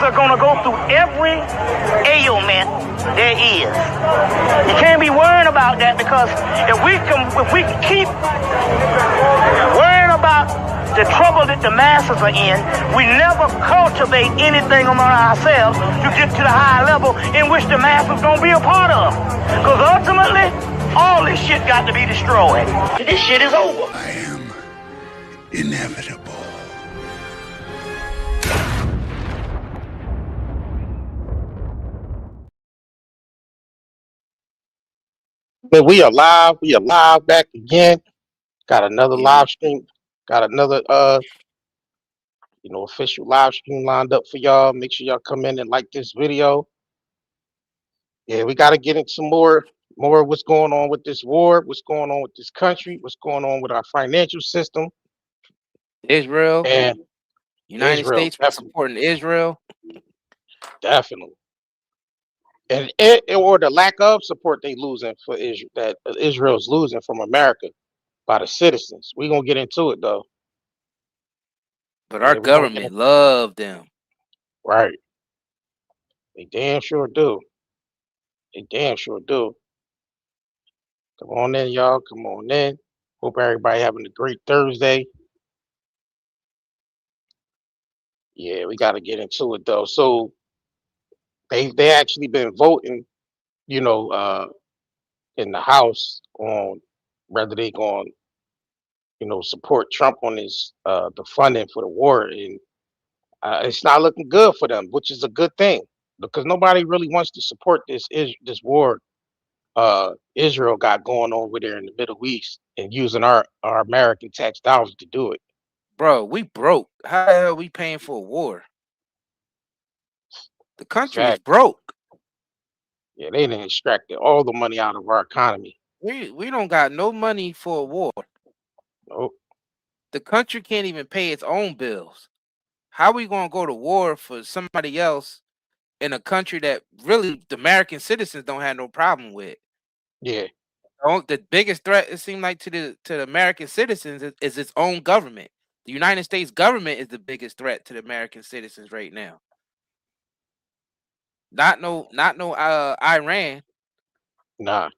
are going to go through every ailment there is. You can't be worrying about that, because if we can keep worrying about the trouble that the masses are in, we never cultivate anything among ourselves to get to the high level in which the masses don't be a part of. Because ultimately, all this shit got to be destroyed. This shit is over. I am inevitable. But we are live back again. Got another live stream, got another official live stream lined up for y'all. Make sure y'all come in and like this video. Yeah, we gotta get into more of what's going on with this war, what's going on with this country, what's going on with our financial system. Israel and United Israel, States supporting Israel. Definitely. And or the lack of support they losing for Israel, that Israel's losing from America by the citizens. We're gonna get into it though. But our government love them. Right. They damn sure do. They damn sure do. Come on in, y'all. Come on in. Hope everybody having a great Thursday. Yeah, we got to get into it though. So they actually been voting, in the House on whether they going, support Trump on his the funding for the war, and it's not looking good for them, which is a good thing because nobody really wants to support this war Israel got going on over there in the Middle East and using our American tax dollars to do it. Bro, we broke. How the hell are we paying for a war? The country is broke. Yeah, they done extracted all the money out of our economy. We don't got no money for a war. Nope. The country can't even pay its own bills. How we gonna go to war for somebody else in a country that really the American citizens don't have no problem with? Yeah. The biggest threat, it seemed like, to the American citizens is its own government. The United States government is the biggest threat to the American citizens right now. Not no Iran. Nah.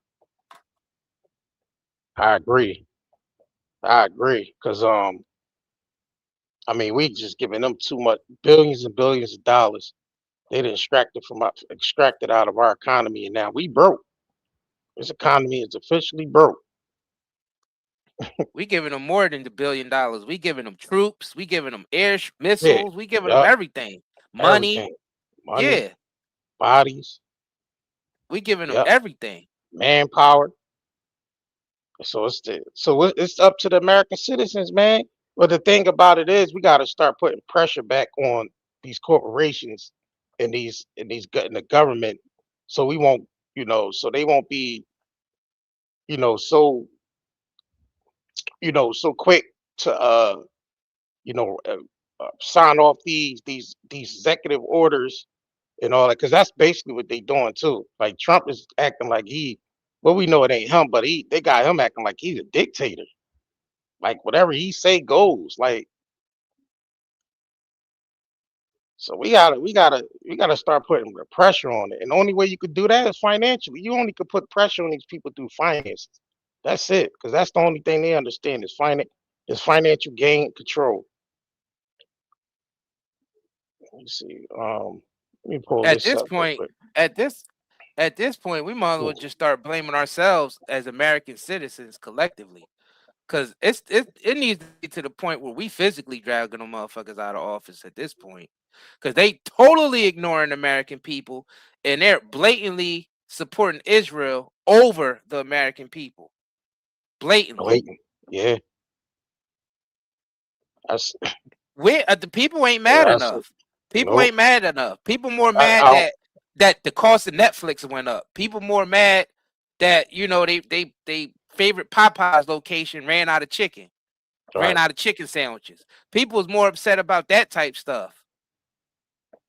I agree. Because we just giving them too much, billions and billions of dollars. They done extracted out of our economy, and now we broke. This economy is officially broke. We giving them more than the $1 billion. We giving them troops. We giving them air missiles. We giving them everything. Money. Yeah. Bodies. We giving them everything. Manpower. So it's up to the American citizens, man. But the thing about it is, we got to start putting pressure back on these corporations and in the government, so we won't, so they won't be, so quick to sign off these executive orders and all that, because that's basically what they doing too. Like Trump is acting like we know it ain't him, but they got him acting like he's a dictator. Like whatever he say goes. Like, so we gotta start putting the pressure on it. And the only way you could do that is financially. You only could put pressure on these people through finances. That's it, because that's the only thing they understand is financial gain control. Let me see. Let me pull At this this up point, at this point, we might as well just start blaming ourselves as American citizens collectively, because it needs to be to the point where we physically dragging them motherfuckers out of office at this point, because they totally ignoring American people and they're blatantly supporting Israel over the American people. Blatantly. Yeah. The people ain't mad enough. People ain't mad enough. People more mad that the cost of Netflix went up. People more mad that they favorite Popeyes location ran out of chicken, ran out of chicken sandwiches. People was more upset about that type stuff.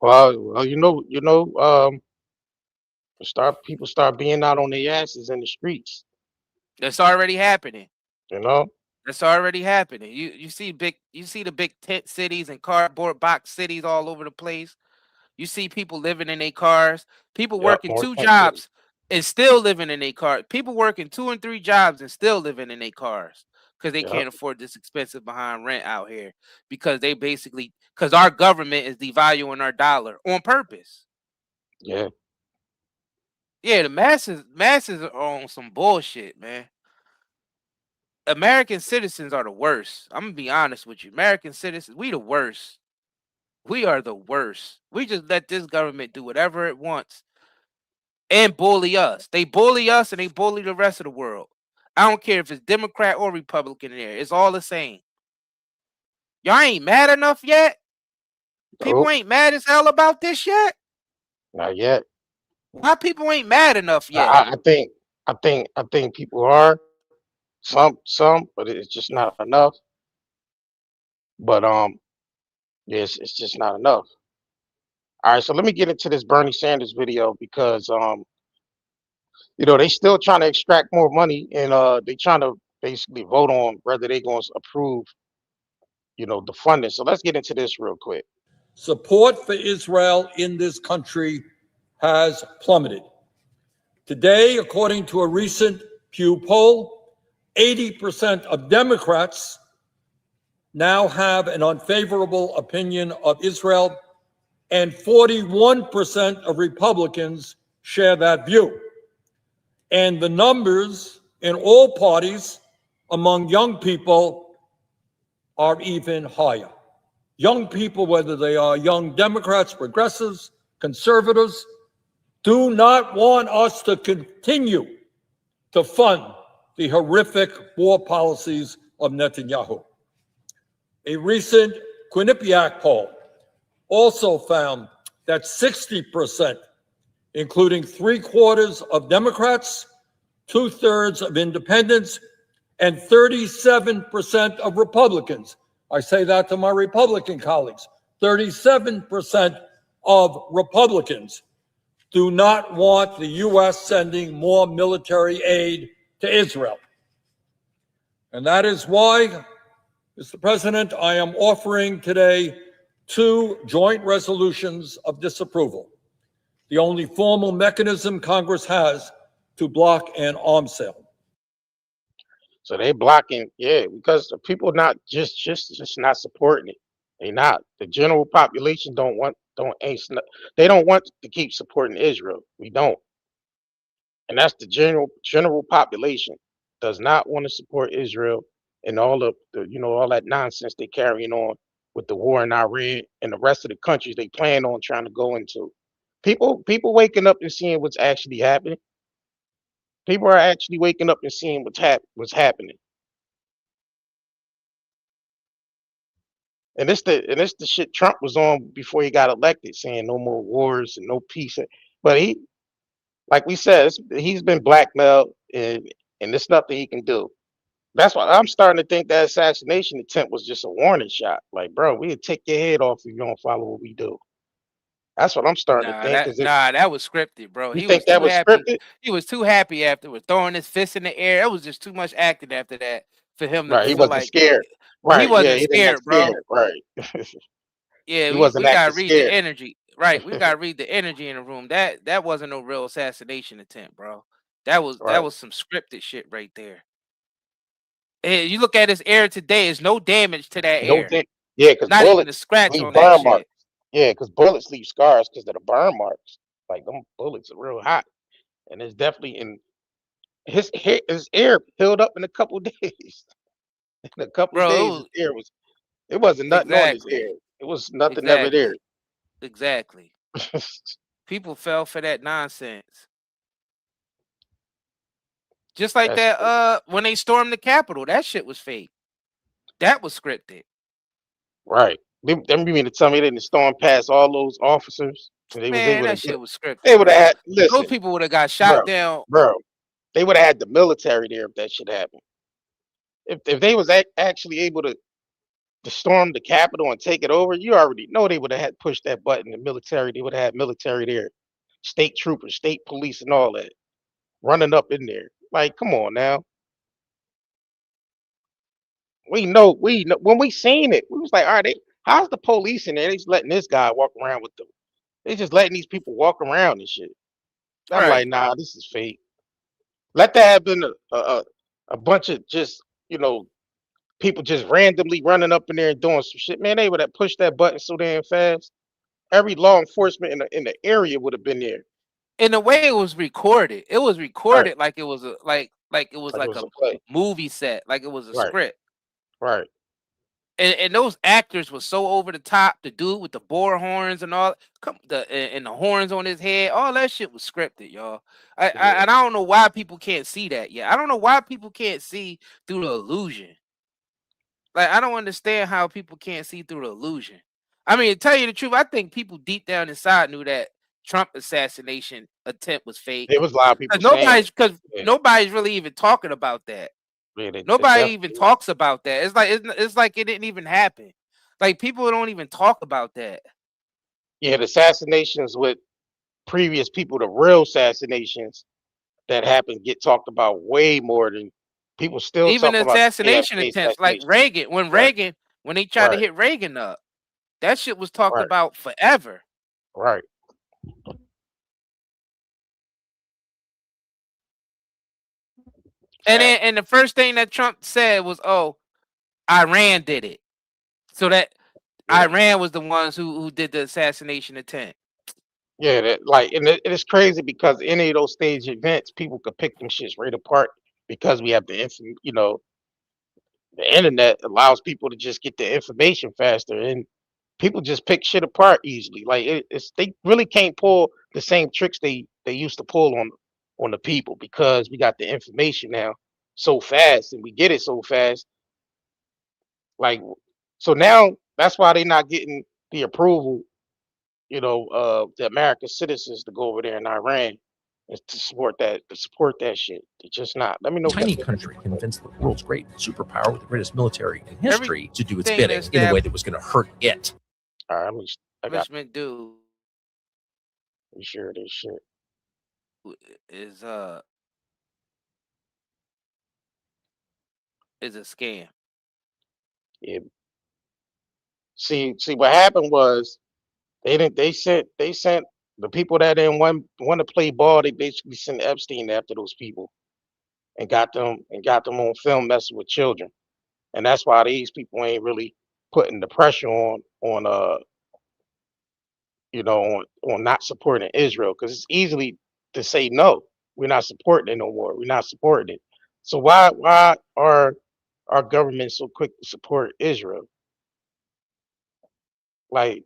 Well, people start being out on their asses in the streets. That's already happening. That's already happening. You see the big tent cities and cardboard box cities all over the place. You see people living in their cars, people Yep, working more 2 country. jobs and still living in their car. People working 2 and 3 jobs and still living in their cars because they Yep, can't afford this expensive behind rent out here because they basically because our government is devaluing our dollar on purpose. yeah, Yeah, the masses are on some bullshit, man. American citizens are the worst. I'm gonna be honest with you. American citizens, we the worst. We are the worst. We just let this government do whatever it wants and bully us. They bully us and they bully the rest of the world. I don't care if it's Democrat or Republican in there. It's all the same. Y'all ain't mad enough yet? People nope, ain't mad as hell about this yet? not yet. Why people ain't mad enough I, yet? I I think, I think people are some, but it's just not enough. But yes, it's just not enough. All right, so let me get into this Bernie Sanders video because they still trying to extract more money and they trying to basically vote on whether they going to approve, the funding. So let's get into this real quick. Support for Israel in this country has plummeted. Today, according to a recent Pew poll, 80% of Democrats now have an unfavorable opinion of Israel, and 41% of Republicans share that view. And the numbers in all parties among young people are even higher. Young people, whether they are young Democrats, progressives, conservatives, do not want us to continue to fund the horrific war policies of Netanyahu. A recent Quinnipiac poll also found that 60%, including 3/4 of Democrats, 2/3 of independents, and 37% of Republicans. I say that to my Republican colleagues. 37% of Republicans do not want the U.S. sending more military aid to Israel. And that is why, Mr. President, I am offering today 2 joint resolutions of disapproval, the only formal mechanism Congress has to block an arms sale. So they blocking, yeah, because the people not just not supporting it. They not. The general population they don't want to keep supporting Israel. We don't. And that's the general population does not want to support Israel and all of all that nonsense they carrying on with the war in Iran and the rest of the countries they plan on trying to go into. People waking up and seeing what's actually happening. People are actually waking up and seeing what's happening. And it's the shit Trump was on before he got elected, saying no more wars and no peace. But like we said, he's been blackmailed, and there's nothing he can do. That's why I'm starting to think that assassination attempt was just a warning shot. Like, bro, we'll take your head off if you don't follow what we do. That's what I'm starting to think. That was scripted, bro. You He think was that too was happy. scripted? He was too happy after throwing his fist in the air. It was just too much acting after that for him to Right. He feel wasn't like scared. he Right. Yeah. wasn't He didn't act scared, bro. scared. Right. Yeah, He we, wasn't we gotta acting read the scared. energy. Right. We gotta read the energy in the room. That wasn't no real assassination attempt, bro. That was Right. some scripted shit right there. And you look at his air today, there's no damage to that No air. thing. Yeah, because Not even a bullets scratch leave on that burn marks. shit. Yeah, because bullets leave scars because of the burn marks. Like them bullets are real hot, and it's definitely in his ear healed up in a couple days. In a couple Bro, days, his ear was. It wasn't nothing on his exactly. ear. It was nothing ever there. Exactly. Exactly. People fell for that nonsense. Just like That's that, crazy. when they stormed the Capitol, that shit was fake. That was scripted. Right. Them you mean to tell me they didn't storm past all those officers and they was Man, able to that get. shit was They scripted, would have bro. had. Those Listen, people would have got shot bro, down. bro. They would have had the military there if that shit happened. If they was actually able to storm the Capitol and take it over, you already know they would have had pushed that button. The military, they would have had military there, state troopers, state police, and all that running up in there. Like, come on now. We know when we seen it, we was like, all right, how's the police in there? They just letting this guy walk around with them. They just letting these people walk around and shit. I'm Right. like, nah, this is fake. Let that have been a bunch of just, people just randomly running up in there and doing some shit. Man, they would have pushed that button so damn fast. Every law enforcement in the area would have been there. In the way it was recorded, Right. like it was like it was Like it like was a a play. movie set, like it was a Right. script. Right. And those actors were so over the top. The dude with the boar horns and all, and the horns on his head, all that shit was scripted, y'all. And I don't know why people can't see that yet. I don't know why people can't see through the illusion. Like, I don't understand how people can't see through the illusion. I mean, to tell you the truth, I think people deep down inside knew that Trump assassination attempt was fake. There was a lot of people Because saying nobody's really even talking about that. Nobody even talks about that. It's like it didn't even happen. Like, people don't even talk about that. Yeah, the assassinations with previous people, the real assassinations that happened, get talked about way more than people still Even talking about the assassination JFK attempts, like assassination. Reagan, when they tried to Right. hit Reagan up, that shit was talked Right. about forever. Right. And the first thing that Trump said was, "Oh, Iran did it." So that Iran was the ones who did the assassination attempt. Yeah, and it's crazy because any of those stage events, people could pick them shits right apart because we have the the internet allows people to just get the information faster, and people just pick shit apart easily. Like they really can't pull the same tricks they used to pull on the people because we got the information now so fast and we get it so fast. Like, so now that's why they're not getting the approval, the American citizens to go over there in Iran and to support that shit. They're just not. Let me know. Tiny country convinced the world's great superpower with the greatest military in history to do its Everything bidding that's in a way that was going to hurt it. All right, I got Establishment do you sure this shit. is a scam. Yeah. See what happened was they sent the people that didn't want to play ball. They basically sent Epstein after those people and got them on film messing with children, and that's why these people ain't really putting the pressure on on not supporting Israel, because it's easily to say no, we're not supporting it no more. We're not supporting it. So why are our government so quick to support Israel? Like,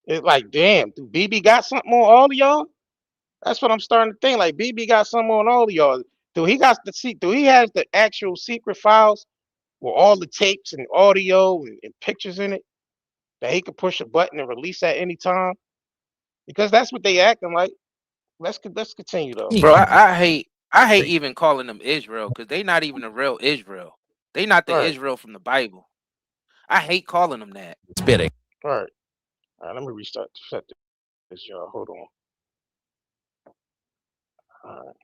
it's like, damn, do BB got something on all of y'all? That's what I'm starting to think. Like, BB got something on all of y'all. Do he has the actual secret files with all the tapes and audio and pictures in it that he could push a button and release at any time? Because that's what they acting like. Let's continue though. Bro, I hate even calling them Israel, because they not even the real Israel. They not the Right. Israel from the Bible. I hate calling them that. It's bidding. All right, let me restart this, y'all. Hold on. All right.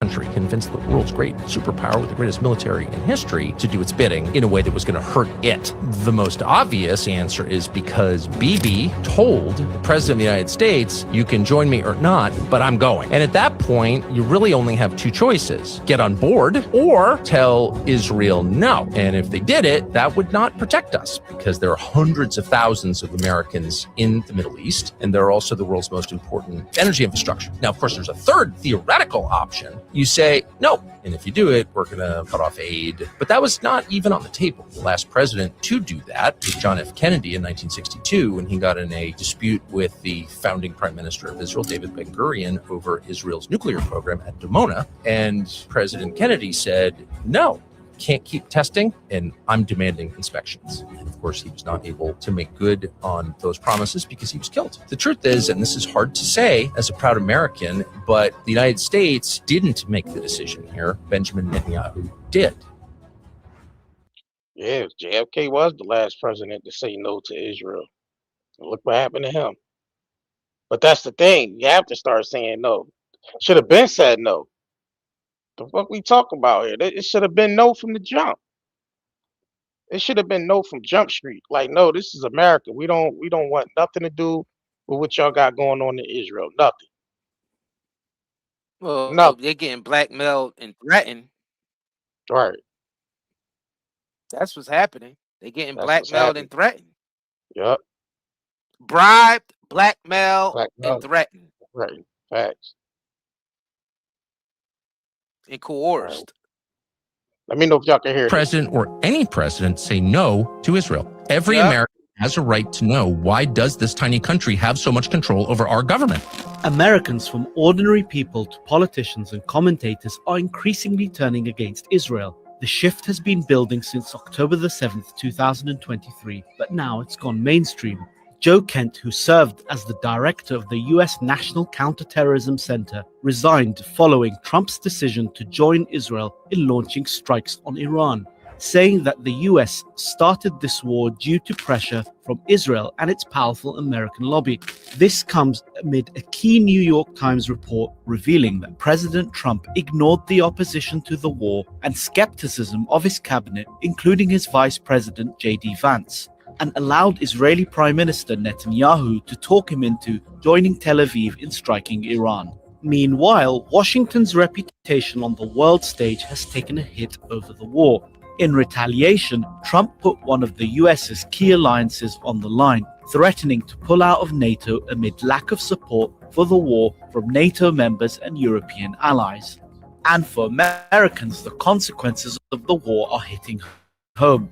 Country convinced the world's great superpower with the greatest military in history to do its bidding in a way that was going to hurt it. The most obvious answer is because Bibi told the president of the United States, you can join me or not, but I'm going. And at that point, you really only have two choices: get on board or tell Israel no. And if they did it, that would not protect us, because there are hundreds of thousands of Americans in the Middle East, and they're also the world's most important energy infrastructure. Now, of course, there's a third theoretical option. You say, no, and if you do it, we're going to cut off aid. But that was not even on the table. The last president to do that was John F. Kennedy in 1962, when he got in a dispute with the founding prime minister of Israel, David Ben Gurion, over Israel's nuclear program at Dimona. And President Kennedy said, no, can't keep testing, and I'm demanding inspections. And of course, he was not able to make good on those promises because he was killed. The truth is, and this is hard to say as a proud American, but the United States didn't make the decision here. Benjamin Netanyahu did. Yeah, JFK was the last president to say no to Israel. And look what happened to him. But that's the thing. You have to start saying no. Should have been said no. The fuck we talking about here? It should have been no from the jump. It should have been no from Jump Street. Like, no, this is America. We don't want nothing to do with what y'all got going on in Israel. Nothing. Well, Nothing. they're getting blackmailed and threatened. Right. That's what's happening. They're getting That's what's blackmailed happening. and threatened. Yep. Bribed, blackmailed, Blackmail. and threatened. Right. Facts. And coerced. Let me know if y'all can hear this. President or any president say no to Israel. Every American has a right to know, why does this tiny country have so much control over our government? Americans, from ordinary people to politicians and commentators, are increasingly turning against Israel. The shift has been building since October the 7th, 2023, but now it's gone mainstream. Joe Kent, who served as the director of the US National Counterterrorism Center, resigned following Trump's decision to join Israel in launching strikes on Iran, saying that the US started this war due to pressure from Israel and its powerful American lobby. This comes amid a key New York Times report revealing that President Trump ignored the opposition to the war and skepticism of his cabinet, including his Vice President J.D. Vance, and allowed Israeli Prime Minister Netanyahu to talk him into joining Tel Aviv in striking Iran. Meanwhile, Washington's reputation on the world stage has taken a hit over the war. In retaliation, Trump put one of the US's key alliances on the line, threatening to pull out of NATO amid lack of support for the war from NATO members and European allies. And for Americans, the consequences of the war are hitting home.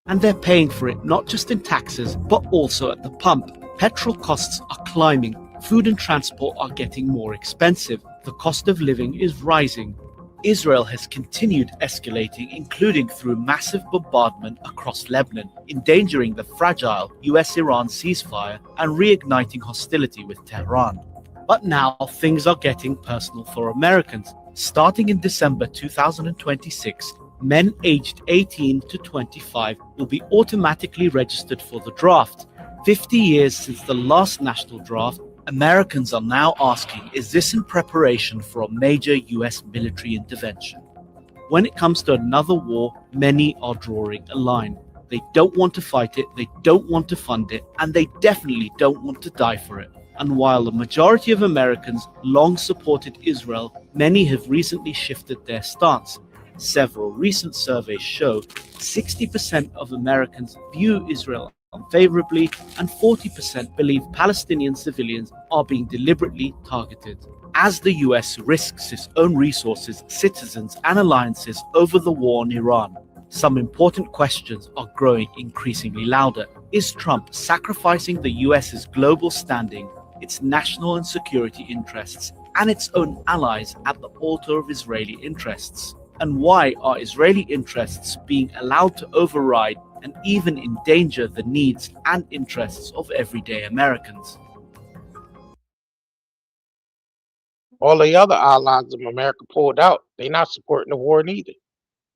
And they're paying for it not just in taxes, but also at the pump. Petrol costs are climbing, food and transport are getting more expensive, the cost of living is rising. Israel has continued escalating, including through massive bombardment across Lebanon, endangering the fragile US-Iran ceasefire and reigniting hostility with Tehran. But now things are getting personal for Americans. Starting in December 2026, men aged 18 to 25 will be automatically registered for the draft. 50 years since the last national draft, Americans are now asking, is this in preparation for a major US military intervention? When it comes to another war, many are drawing a line. They don't want to fight it, they don't want to fund it, and they definitely don't want to die for it. And while the majority of Americans long supported Israel, many have recently shifted their stance. Several recent surveys show 60% of Americans view Israel unfavorably, and 40% believe Palestinian civilians are being deliberately targeted. As the US risks its own resources, citizens, and alliances over the war on Iran, some important questions are growing increasingly louder. Is Trump sacrificing the US's global standing, its national and security interests, and its own allies at the altar of Israeli interests? And why are Israeli interests being allowed to override and even endanger the needs and interests of everyday Americans? All the other allies of America pulled out. They're not supporting the war neither.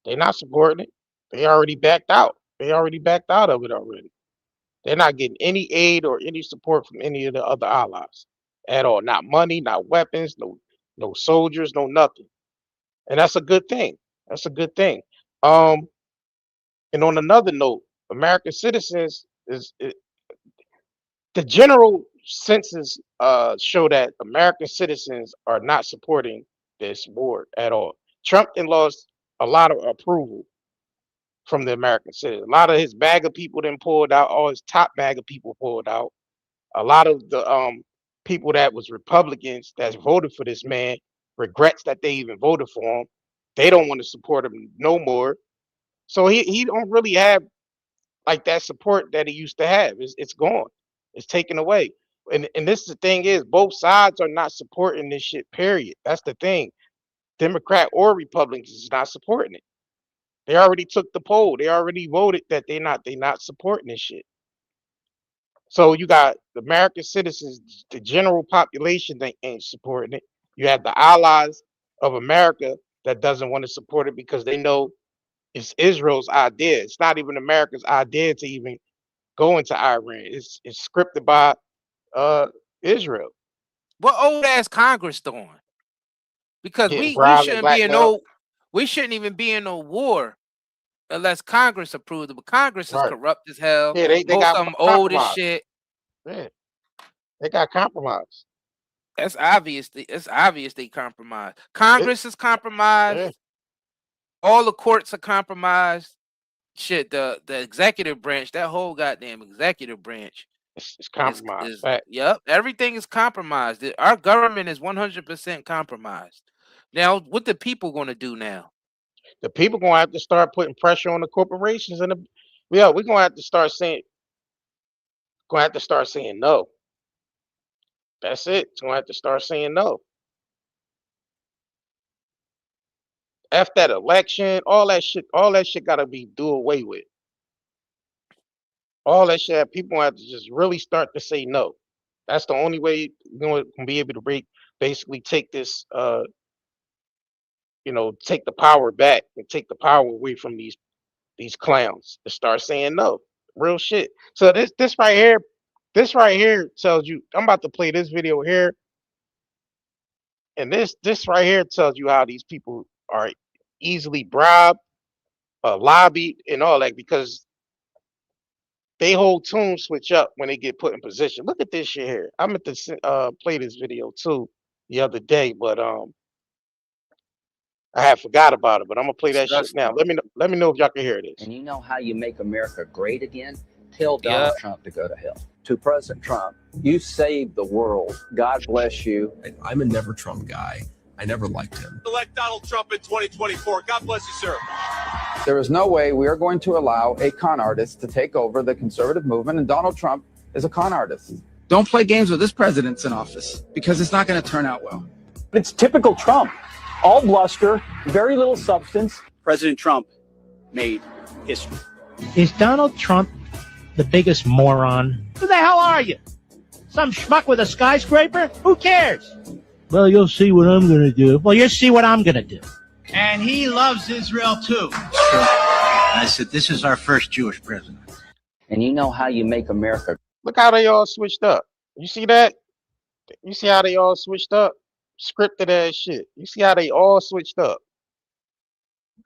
They're not supporting it. They already backed out. They already backed out of it already. They're not getting any aid or any support from any of the other allies at all. Not money, not weapons, no soldiers, no nothing. And that's a good thing. That's a good thing. And on another note, American citizens the general census show that American citizens are not supporting this war at all. Trump then lost a lot of approval from the American citizens. A lot of his bag of people then pulled out. All his top bag of people pulled out. A lot of the people that was Republicans that voted for this man regrets that they even voted for him. They don't want to support him no more. So he don't really have like that support that he used to have. It's gone. It's taken away. And this is the thing is both sides are not supporting this shit, period. That's the thing. Democrat or Republicans is not supporting it. They already took the poll. They already voted that they not supporting this shit. So you got the American citizens, the general population that ain't supporting it. You have the allies of America that doesn't want to support it because they know it's Israel's idea. It's not even America's idea to even go into Iran. It's scripted by Israel. What old ass Congress doing? Because Yeah, we Brown and shouldn't be in Blackmail. we shouldn't even be in no war unless Congress approved it. But Congress is Right. corrupt as hell. Yeah, they Most got of them old as compromised. shit. Yeah, they got compromised. It's obvious. It's obvious they compromised. Congress is compromised. Yeah. All the courts are compromised. Shit, the executive branch, that whole goddamn executive branch, It's compromised. Yep, everything is compromised. Our government is 100% compromised. Now, what the people going to do now? The people gonna have to start putting pressure on the corporations, and we're gonna have to start saying no. That's it. It's gonna have to start saying no. After that election, all that shit gotta be do away with. All that shit, people gonna have to just really start to say no. That's the only way you're gonna be able to basically take this take the power back and take the power away from these clowns to start saying no. Real shit. So this right here tells you, I'm about to play this video here, and this right here tells you how these people are easily bribed, lobbied, and all that, because they whole tune switch up when they get put in position. Look at this shit here. I meant to play this video too the other day, but I had forgot about it. But I'm gonna play that shit now. Let me know if y'all can hear this. And you know how you make America great again? Tell Donald Trump to go to hell. To President Trump, you saved the world. God bless you. I'm a never Trump guy. I never liked him. Elect Donald Trump in 2024. God bless you, sir. There is no way we are going to allow a con artist to take over the conservative movement, and Donald Trump is a con artist. Don't play games with this president's in office, because it's not going to turn out well. It's typical Trump. All bluster, very little substance. President Trump made history. Is Donald Trump the biggest moron? Who the hell are you? Some schmuck with a skyscraper? Who cares? Well, you'll see what I'm going to do. Well, you'll see what I'm going to do. And he loves Israel, too. I said, this is our first Jewish president. And you know how you make America. Look how they all switched up. You see that? You see how they all switched up? Scripted ass shit. You see how they all switched up?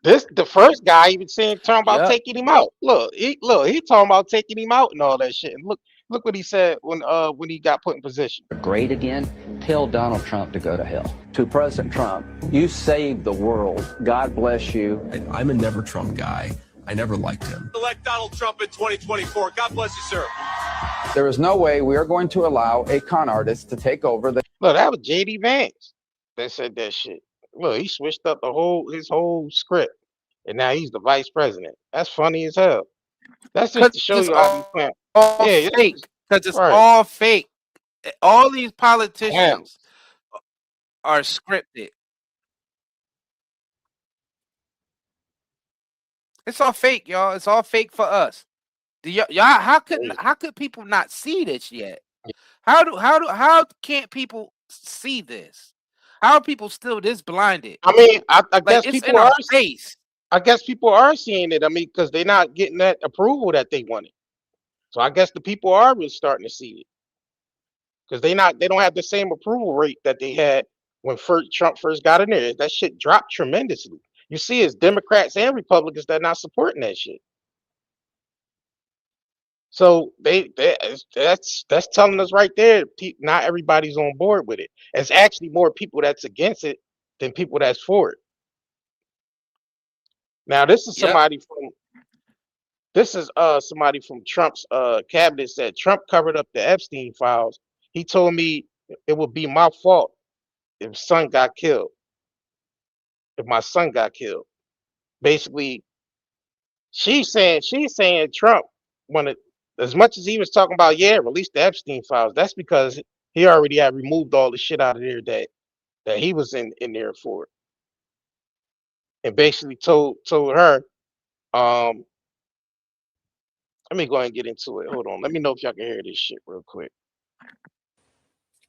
The first guy even talking about taking him out. Look, he talking about taking him out and all that shit. And look what he said when he got put in position. Great again? Tell Donald Trump to go to hell. To President Trump, you saved the world. God bless you. I'm a never Trump guy. I never liked him. Elect Donald Trump in 2024. God bless you, sir. There is no way we are going to allow a con artist to take over the. Look, that was J.D. Vance that said that shit. Look, he switched up his whole script, and now he's the vice president. That's funny as hell. That's just to show you how he's playing. Yeah, fake. Because it's all fake. All these politicians are scripted. It's all fake, y'all. It's all fake for us. Y'all, how could people not see this yet? How can't people see this? How are people still this blinded? I mean, I guess people are. Face. I guess people are seeing it. I mean, because they're not getting that approval that they wanted. So I guess the people are really starting to see it, because they don't have the same approval rate that they had when Trump first got in there. That shit dropped tremendously. You see, it's Democrats and Republicans that are not supporting that shit. So that's telling us right there, not everybody's on board with it. It's actually more people that's against it than people that's for it. Now, this is somebody from Trump's cabinet said Trump covered up the Epstein files. He told me it would be my fault if my son got killed. Basically, she's saying Trump wanted, as much as he was talking about, release the Epstein files. That's because he already had removed all the shit out of there that he was in there for. And basically told her, let me go ahead and get into it. Hold on. Let me know if y'all can hear this shit real quick.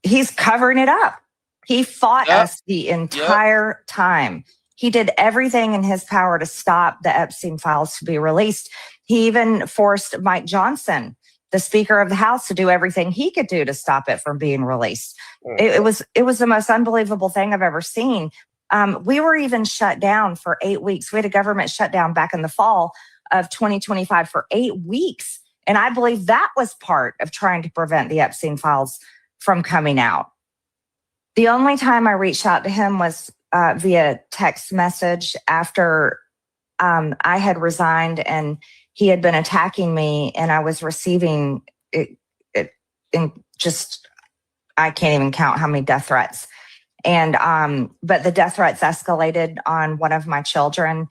He's covering it up. He fought us the entire time. He did everything in his power to stop the Epstein files to be released. He even forced Mike Johnson, the Speaker of the House, to do everything he could do to stop it from being released. It was the most unbelievable thing I've ever seen. We were even shut down for 8 weeks. We had a government shutdown back in the fall of 2025 for 8 weeks. And I believe that was part of trying to prevent the Epstein files from coming out. The only time I reached out to him was via text message after I had resigned and he had been attacking me, and I was receiving it in just, I can't even count how many death threats. And but the death threats escalated on one of my children,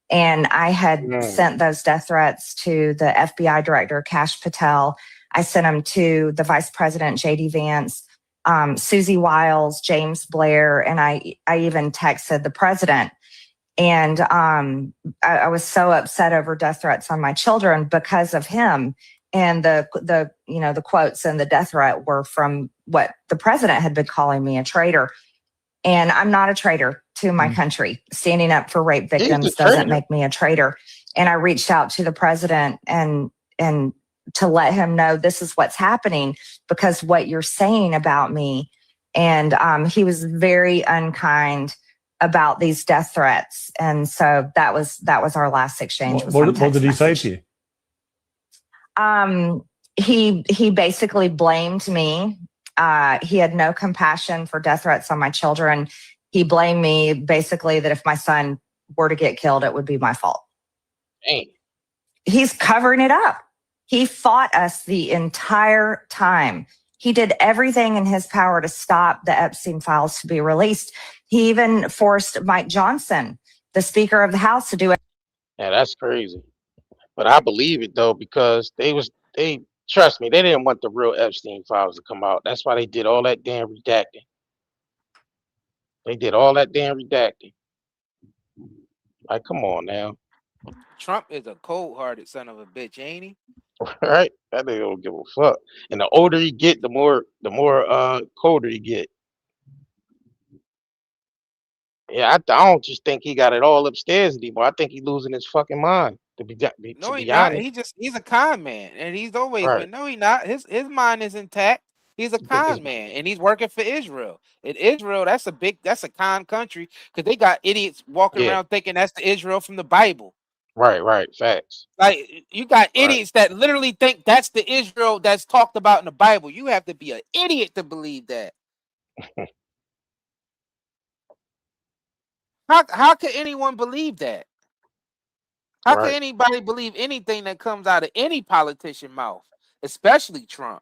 and I had sent those death threats to the FBI director, Kash Patel. I sent them to the Vice President, J.D. Vance, Susie Wiles, James Blair, and I even texted the president. And I was so upset over death threats on my children because of him. And the quotes and the death threat were from what the president had been calling me a traitor. And I'm not a traitor to my country. Standing up for rape victims doesn't make me a traitor. And I reached out to the president and to let him know this is what's happening because what you're saying about me. And he was very unkind about these death threats. And so that was our last exchange. What did he say to you? He basically blamed me. He had no compassion for death threats on my children. He blamed me basically that if my son were to get killed, it would be my fault. Dang. He's covering it up. He fought us the entire time. He did everything in his power to stop the Epstein files to be released. He even forced Mike Johnson, the Speaker of the House, to do it. Yeah, that's crazy. But I believe it though, because they trust me, they didn't want the real Epstein files to come out. That's why they did all that damn redacting. They did all that damn redacting. Like, come on now. Trump is a cold-hearted son of a bitch, ain't he? Right? That nigga don't give a fuck. And the older you get, the more colder you get. Yeah, I don't just think he got it all upstairs anymore. I think he's losing his fucking mind. No, he's not. He's a con man, and he's always been. No, he's not. His mind is intact. He's a con man, and he's working for Israel. And Israel, that's a con country because they got idiots walking around thinking that's the Israel from the Bible. Right. Facts. Like you got idiots that literally think that's the Israel that's talked about in the Bible. You have to be an idiot to believe that. How can anyone believe that? How can anybody believe anything that comes out of any politician's mouth, especially Trump?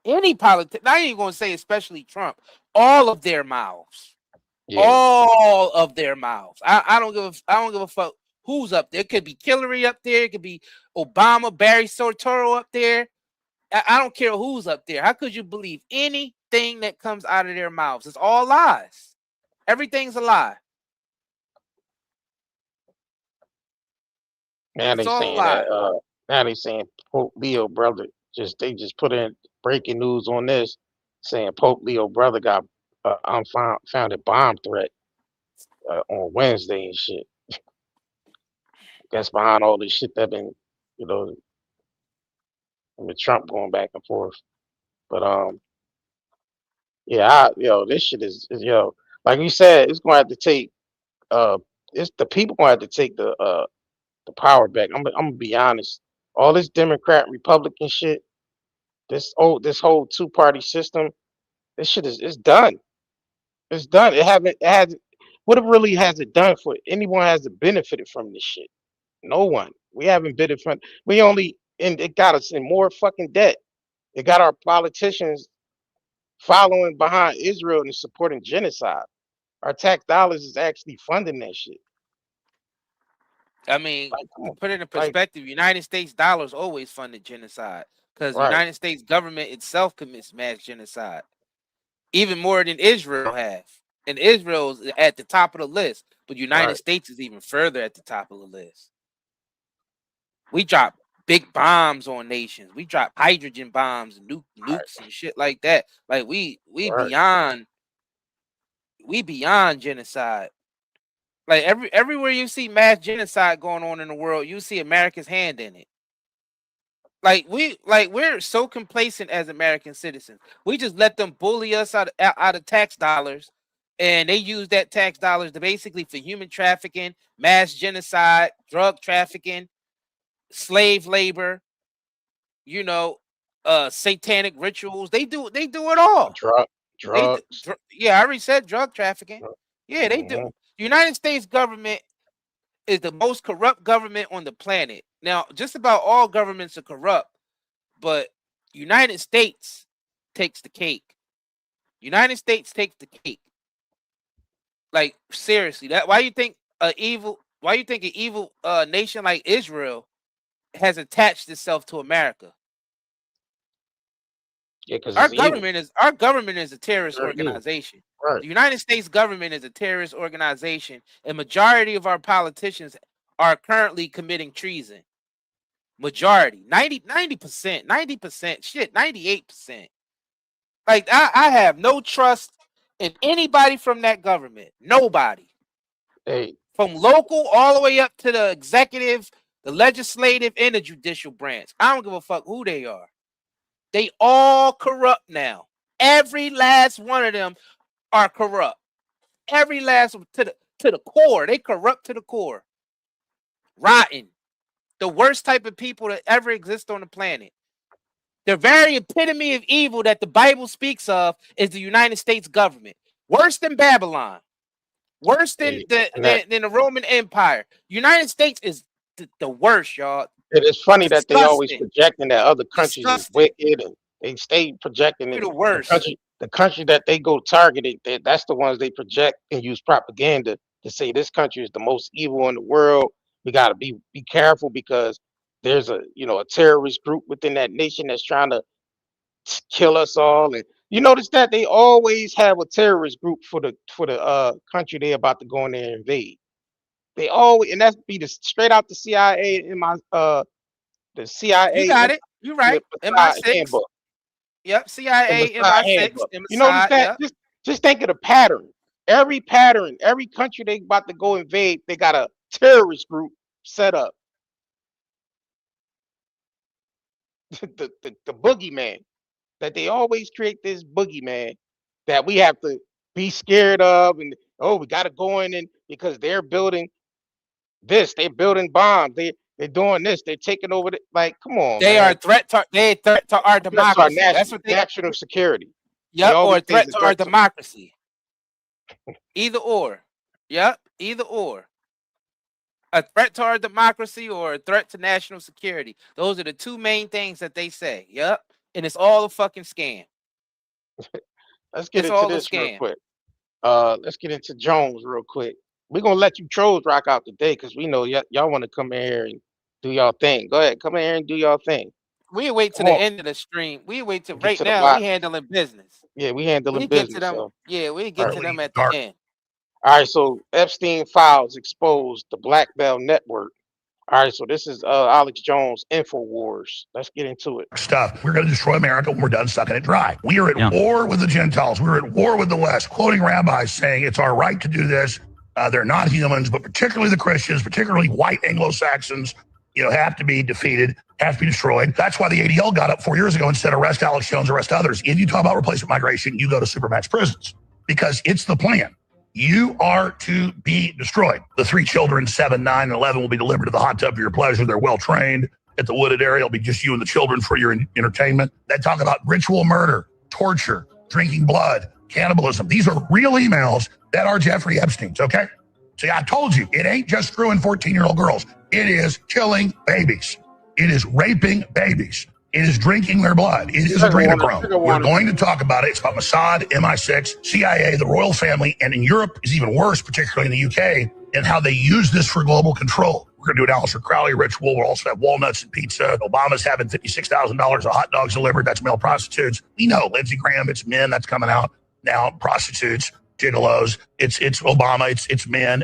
Any politician, not even going to say especially Trump, all of their mouths. Yeah. All of their mouths. I don't give a fuck who's up there. It could be Hillary up there, it could be Obama, Barry Soetoro up there. I don't care who's up there. How could you believe anything that comes out of their mouths? It's all lies. Everything's a lie. Now they saying that. Now they saying Pope Leo brother they just put in breaking news on this, saying Pope Leo brother got unfounded bomb threat on Wednesday and shit. That's behind all this shit that been, with Trump going back and forth. But yeah, this shit is like you said, it's gonna have to take it's the people gonna have to take the power back. I'm gonna be honest. All this Democrat Republican shit, this whole two-party system, this shit is done. It's done. What it really has it done for anyone has benefited from this shit? No one. We haven't benefited from. It got us in more fucking debt. It got our politicians following behind Israel and supporting genocide. Our tax dollars is actually funding that shit. I mean, put it in perspective, United States dollars always funded genocide because the United States government itself commits mass genocide, even more than Israel has. And Israel's at the top of the list, but United States is even further at the top of the list. We drop big bombs on nations. We drop hydrogen bombs and nukes and shit like that. Like we beyond genocide. Like everywhere you see mass genocide going on in the world, you see America's hand in it. We're so complacent as American citizens. We just let them bully us out of tax dollars And they use that tax dollars to basically for human trafficking, mass genocide, drug trafficking, slave labor, satanic rituals. They do it all. Drugs. Yeah, I already said drug trafficking. Yeah, they do. The United States government is the most corrupt government on the planet. Now, just about all governments are corrupt, but United States takes the cake. United States takes the cake. Like, seriously, why you think an evil nation like Israel has attached itself to America? Yeah, because our government is a terrorist organization. Right. The United States government is a terrorist organization, and majority of our politicians are currently committing treason. Majority, 90%, shit, 98%. Like, I have no trust in anybody from that government. Nobody. Hey. From local all the way up to the executive, the legislative, and the judicial branch. I don't give a fuck who they are. They all corrupt now. Every last one of them are corrupt. Every last to the core. They corrupt to the core. Rotten. The worst type of people that ever exist on the planet. The very epitome of evil that the Bible speaks of is the United States government. Worse than Babylon. Worse than the Roman Empire. United States is the worst, y'all. It is funny that they always projecting that other countries is wicked, and they stay projecting it. The worst. The country that they go targeted, that's the ones they project and use propaganda to say this country is the most evil in the world. We got to be careful because there's a terrorist group within that nation that's trying to kill us all. And you notice that they always have a terrorist group for the country they're about to go in there and invade. They always, and that's be straight out the CIA in my the CIA. You got it. You're right. MI6. Yep. CIA, MI6. You notice that? Yep. Just think of the pattern. Every country they about to go invade, they got a terrorist group set up. the boogeyman. That they always create this boogeyman that we have to be scared of, and we got to go in and because they're building this, they're building bombs, they're doing this, they're taking over like, come on, they are a threat to our democracy. That's what national security. Yep, or a threat to our democracy. Either or. Yep, either or. A threat to our democracy or a threat to national security. Those are the two main things that they say. Yep. And it's all a fucking scam. Let's get into this real quick. Let's get into Jones real quick. We're gonna let you trolls rock out today because we know y'all want to come in here and do y'all thing. Go ahead, come in here and do y'all thing. We wait till the end of the stream. We wait till right now. We handling business. Yeah, we handling business. Get to them. Yeah, we get to them at the end. All right, so Epstein files exposed the Blackmail network. All right, so this is Alex Jones, InfoWars. Let's get into it. We're going to destroy America when we're done sucking it dry. We are at war with the Gentiles. We're at war with the West, quoting rabbis saying it's our right to do this. They're not humans, but particularly the Christians, particularly white Anglo-Saxons, have to be defeated, have to be destroyed. That's why the ADL got up 4 years ago and said, arrest Alex Jones, arrest others. If you talk about replacement migration, you go to supermax prisons because it's the plan. You are to be destroyed. The 3 children, 7, 9, and 11, will be delivered to the hot tub for your pleasure. They're well trained. At the wooded area, it'll be just you and the children for your entertainment. They talk about ritual murder, torture, drinking blood, cannibalism. These are real emails that are Jeffrey Epstein's, okay? See, I told you, it ain't just screwing 14-year-old girls. It is killing babies. It is raping babies. It is drinking their blood. It is adrenochrome. We're going to talk about it. It's about Mossad, MI6, CIA, the royal family, and in Europe is even worse, particularly in the UK, and how they use this for global control. We're going to do an Aleister Crowley ritual. We'll also have walnuts and pizza. Obama's having $56,000 of hot dogs delivered. That's male prostitutes. We know Lindsey Graham, it's men. That's coming out now. Prostitutes, gigolos. It's Obama. It's men.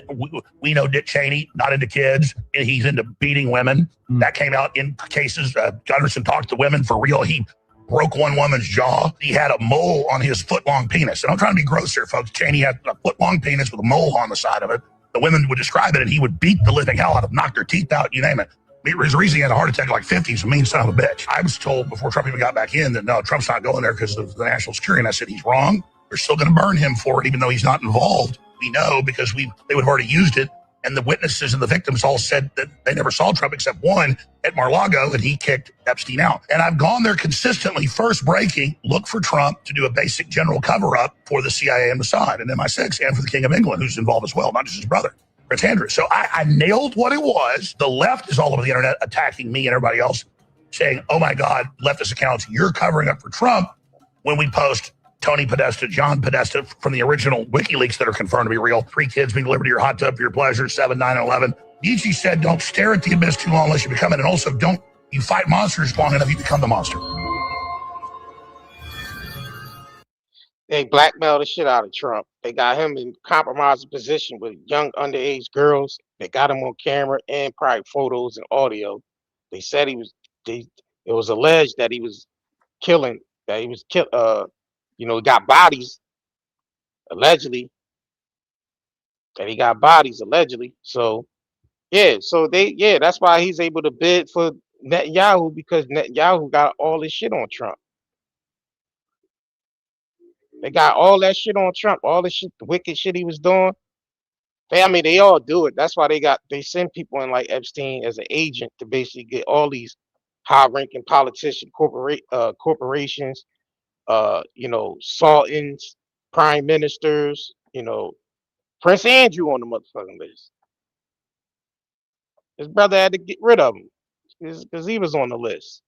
We know Dick Cheney, not into kids. And he's into beating women. That came out in cases. Gunderson talked to women for real. He broke one woman's jaw. He had a mole on his foot-long penis. And I'm trying to be gross here, folks. Cheney had a foot-long penis with a mole on the side of it. The women would describe it, and he would beat the living hell out of them, knock their teeth out, you name it. There's a reason he had a heart attack at like 50. He's a mean son of a bitch. I was told before Trump even got back in that no, Trump's not going there because of the national security. And I said, he's wrong. We're still going to burn him for it, even though he's not involved. We know because they would have already used it. And the witnesses and the victims all said that they never saw Trump except one at Mar-a-Lago, and he kicked Epstein out. And I've gone there consistently, first breaking, look for Trump to do a basic general cover-up for the CIA and Mossad, and MI6, and for the King of England, who's involved as well, not just his brother, Prince Andrew. So I nailed what it was. The left is all over the internet attacking me and everybody else, saying, oh my God, leftist accounts, you're covering up for Trump, when we post Tony Podesta, John Podesta from the original WikiLeaks that are confirmed to be real. 3 kids being delivered to your hot tub for your pleasure, 7, 9, and 11. Nietzsche said, don't stare at the abyss too long unless you become it. And also, don't you fight monsters long enough, you become the monster. They blackmailed the shit out of Trump. They got him in compromising position with young underage girls. They got him on camera and probably photos and audio. They said it was alleged that he was got bodies, allegedly. That he got bodies, allegedly. So, that's why he's able to bid for Netanyahu, because Netanyahu got all this shit on Trump. They got all that shit on Trump, all the shit, the wicked shit he was doing. They all do it. That's why they send people in like Epstein as an agent to basically get all these high-ranking politician corporations, sultans, prime ministers, Prince Andrew on the motherfucking list. His brother had to get rid of him because he was on the list.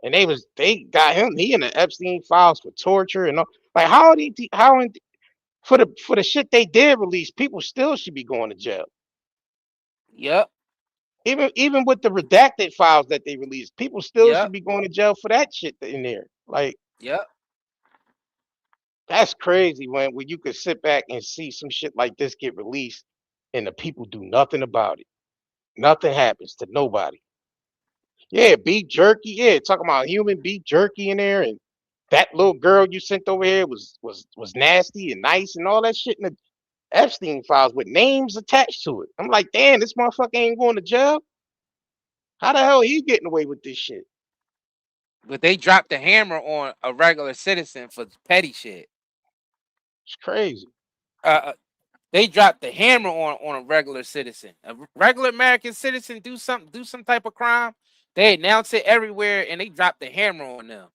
And they got him. He in the Epstein files for torture and all. Like for the shit they did release, people still should be going to jail. Yep. Even with the redacted files that they released, people still should be going to jail for that shit in there. Like, yep. That's crazy when you could sit back and see some shit like this get released and the people do nothing about it. Nothing happens to nobody. Yeah, beef jerky. Yeah, talking about human beef jerky in there, and that little girl you sent over here was nasty and nice and all that shit in the Epstein files with names attached to it. I'm like, damn, this motherfucker ain't going to jail. How the hell are you getting away with this shit? But they dropped the hammer on a regular citizen for petty shit. It's crazy. They dropped the hammer on a regular citizen. A regular American citizen do some type of crime. They announce it everywhere and they drop the hammer on them.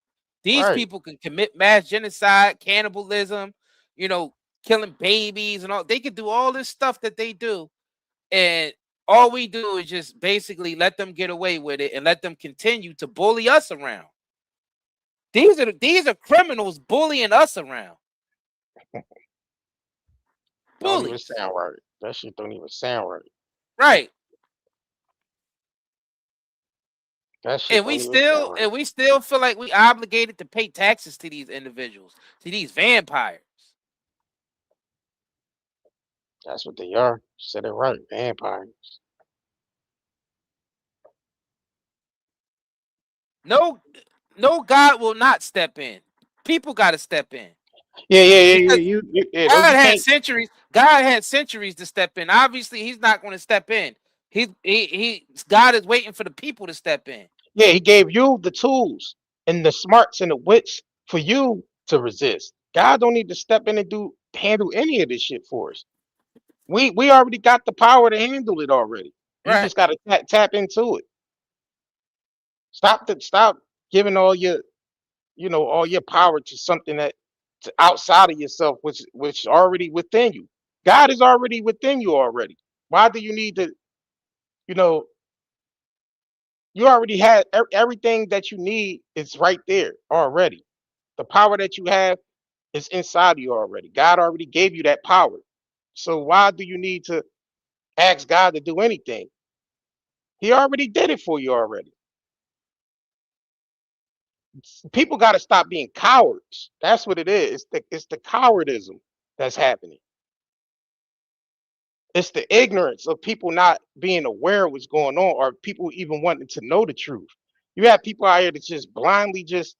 These people can commit mass genocide, cannibalism, killing babies and all. They could do all this stuff that they do. And all we do is just basically let them get away with it and let them continue to bully us around. These are criminals bullying us around. Don't even sound right. That shit don't even sound right. Right. That shit And we still feel like we obligated to pay taxes to these individuals, to these vampires. That's what they are. Said it right, vampires. No God will not step in. People got to step in. Yeah. God had centuries. God had centuries to step in. Obviously, He's not going to step in. God is waiting for the people to step in. Yeah, He gave you the tools and the smarts and the wits for you to resist. God don't need to step in and handle any of this shit for us. We already got the power to handle it already. You just got to tap into it. Stop giving all your power to something that's outside of yourself, which already within you. God is already within you already. Why do you need to? You already had everything that you need. Is right there already. The power that you have is inside of you already. God already gave you that power. So why do you need to ask God to do anything? He already did it for you already. People got to stop being cowards. That's what it is. It's the cowardism that's happening. It's the ignorance of people not being aware of what's going on, or people even wanting to know the truth. You have people out here that just blindly just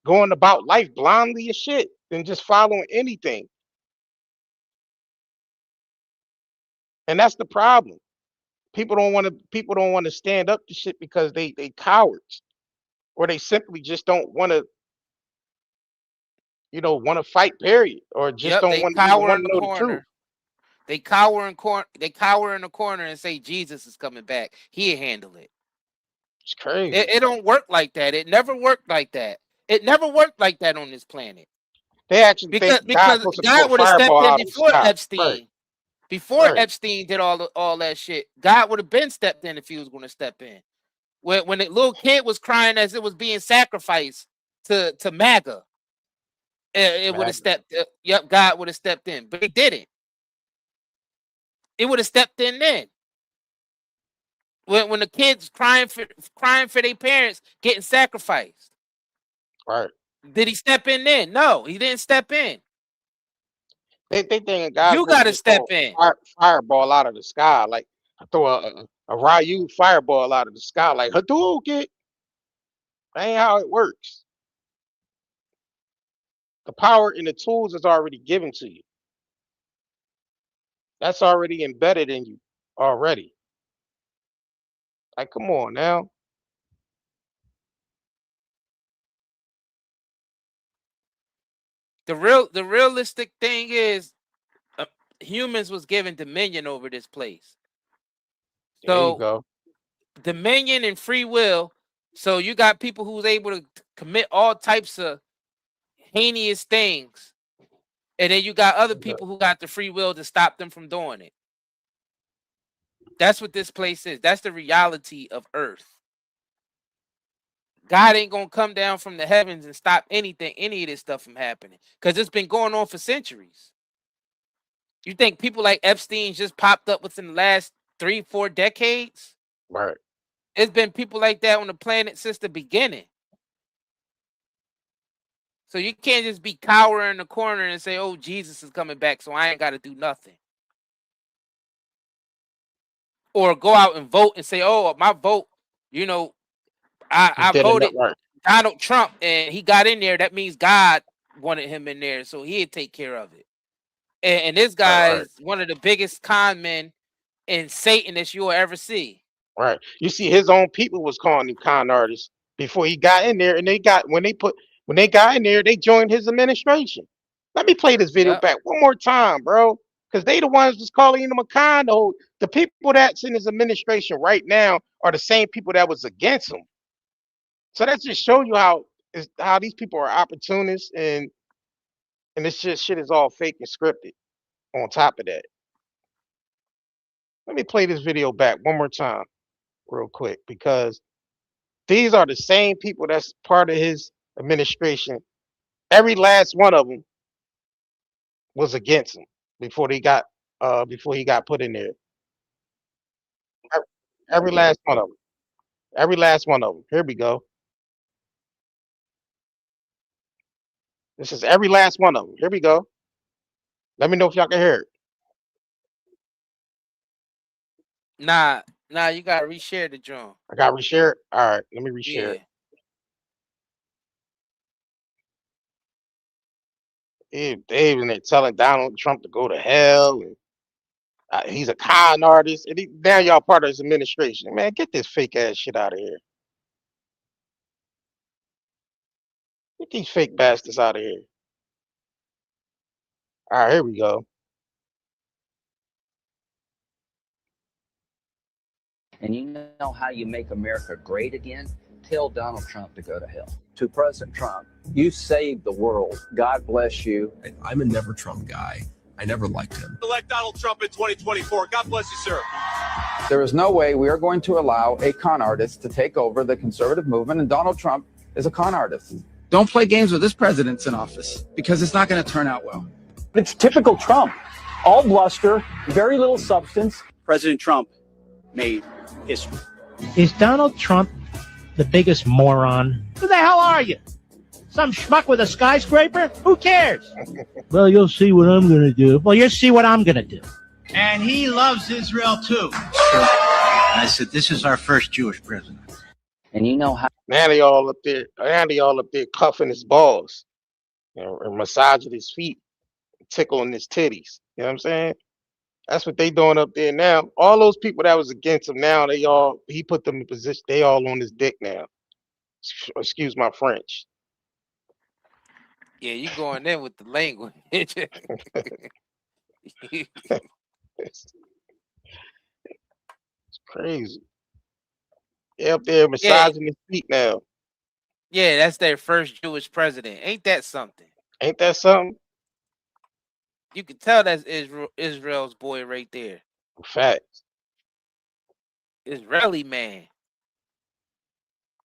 going about life blindly as shit and just following anything. And that's the problem. People don't want to stand up to shit because they cowards, or they simply just don't want to want to fight, period, or just Yep, don't they want to even cower want in to the know the truth. corner. They cower in the corner and say Jesus is coming back. He'll handle it. It's crazy. It don't work like that. It never worked like that. It never worked like that on this planet. They actually Because think God's supposed to throw God a would have stepped fireball in out of the before sky. Epstein. Right. Before Right. Epstein did all that shit, God would have been stepped in if he was going to step in. When the little kid was crying as it was being sacrificed to MAGA, it would have stepped. Yep, God would have stepped in, but he didn't. It would have stepped in then. When the kids crying for their parents getting sacrificed, Right. did he step in then? No, he didn't step in. They think God's You supposed got to to just throw step in. a fireball out of the sky, like throw a Ryu fireball out of the sky, like Hadouken. That ain't how it works. The power and the tools is already given to you. That's already embedded in you already. Like, come on now. The realistic thing is, humans was given dominion over this place. There you So go. dominion and free will. So you got people who's able to commit all types of heinous things, and then you got other people who got the free will to stop them from doing it. That's what this place is. That's the reality of Earth. God ain't gonna come down from the heavens and stop any of this stuff from happening, because it's been going on for centuries. You think people like Epstein just popped up within the last 3-4 decades? Right. It's been people like that on the planet since the beginning. So you can't just be cowering in the corner and say, "Oh, Jesus is coming back, so I ain't got to do nothing." Or go out and vote and say, "Oh, my vote, I Did it voted right. Donald Trump and he got in there. That means God wanted him in there, so he'd take care of it." And this guy Right. is one of the biggest con men and Satanists you'll ever see. Right. You see, his own people was calling him con artists before he got in there, and when they got in there, they joined his administration. Let me play this video Yep. back one more time, bro, because they the ones that's calling him a con. The people that's in his administration right now are the same people that was against him. So that just show you how these people are opportunists, and this shit is all fake and scripted. On top of that, let me play this video back one more time, real quick, because these are the same people that's part of his administration. Every last one of them was against him before he got put in there. Every last one of them. Every last one of them. Here we go. This is every last one of them. Here we go. Let me know if y'all can hear it. Nah, you gotta reshare the drum. I got reshare it. All right, let me reshare it. They even there telling Donald Trump to go to hell, and he's a con artist, and now y'all part of his administration. Man, get this fake ass shit out of here. Get these fake bastards out of here. All right, here we go. And you know how you make America great again? Tell Donald Trump to go to hell. To President Trump, you saved the world. God bless you. I'm a never Trump guy. I never liked him. Elect Donald Trump in 2024. God bless you, sir. There is no way we are going to allow a con artist to take over the conservative movement, and Donald Trump is a con artist. Don't play games with this president's in office, because it's not going to turn out well. It's typical Trump. All bluster, very little substance. President Trump made history. Is Donald Trump the biggest moron? Who the hell are you? Some schmuck with a skyscraper? Who cares? Well, you'll see what I'm going to do. Well, you'll see what I'm going to do. And he loves Israel too. I said, this is our first Jewish president. And you know how Now they all up there cuffing his balls, and massaging his feet, tickling his titties. You know what I'm saying? That's what they doing up there now. All those people that was against him now, he put them in position. They all on his dick now. Excuse my French. Yeah, you going in with the language. It's crazy. They up there Yeah, massaging his feet now. yeah, that's their first Jewish president. Ain't that something? Ain't that something? You can tell that's Israel's boy right there. Facts. Israeli man.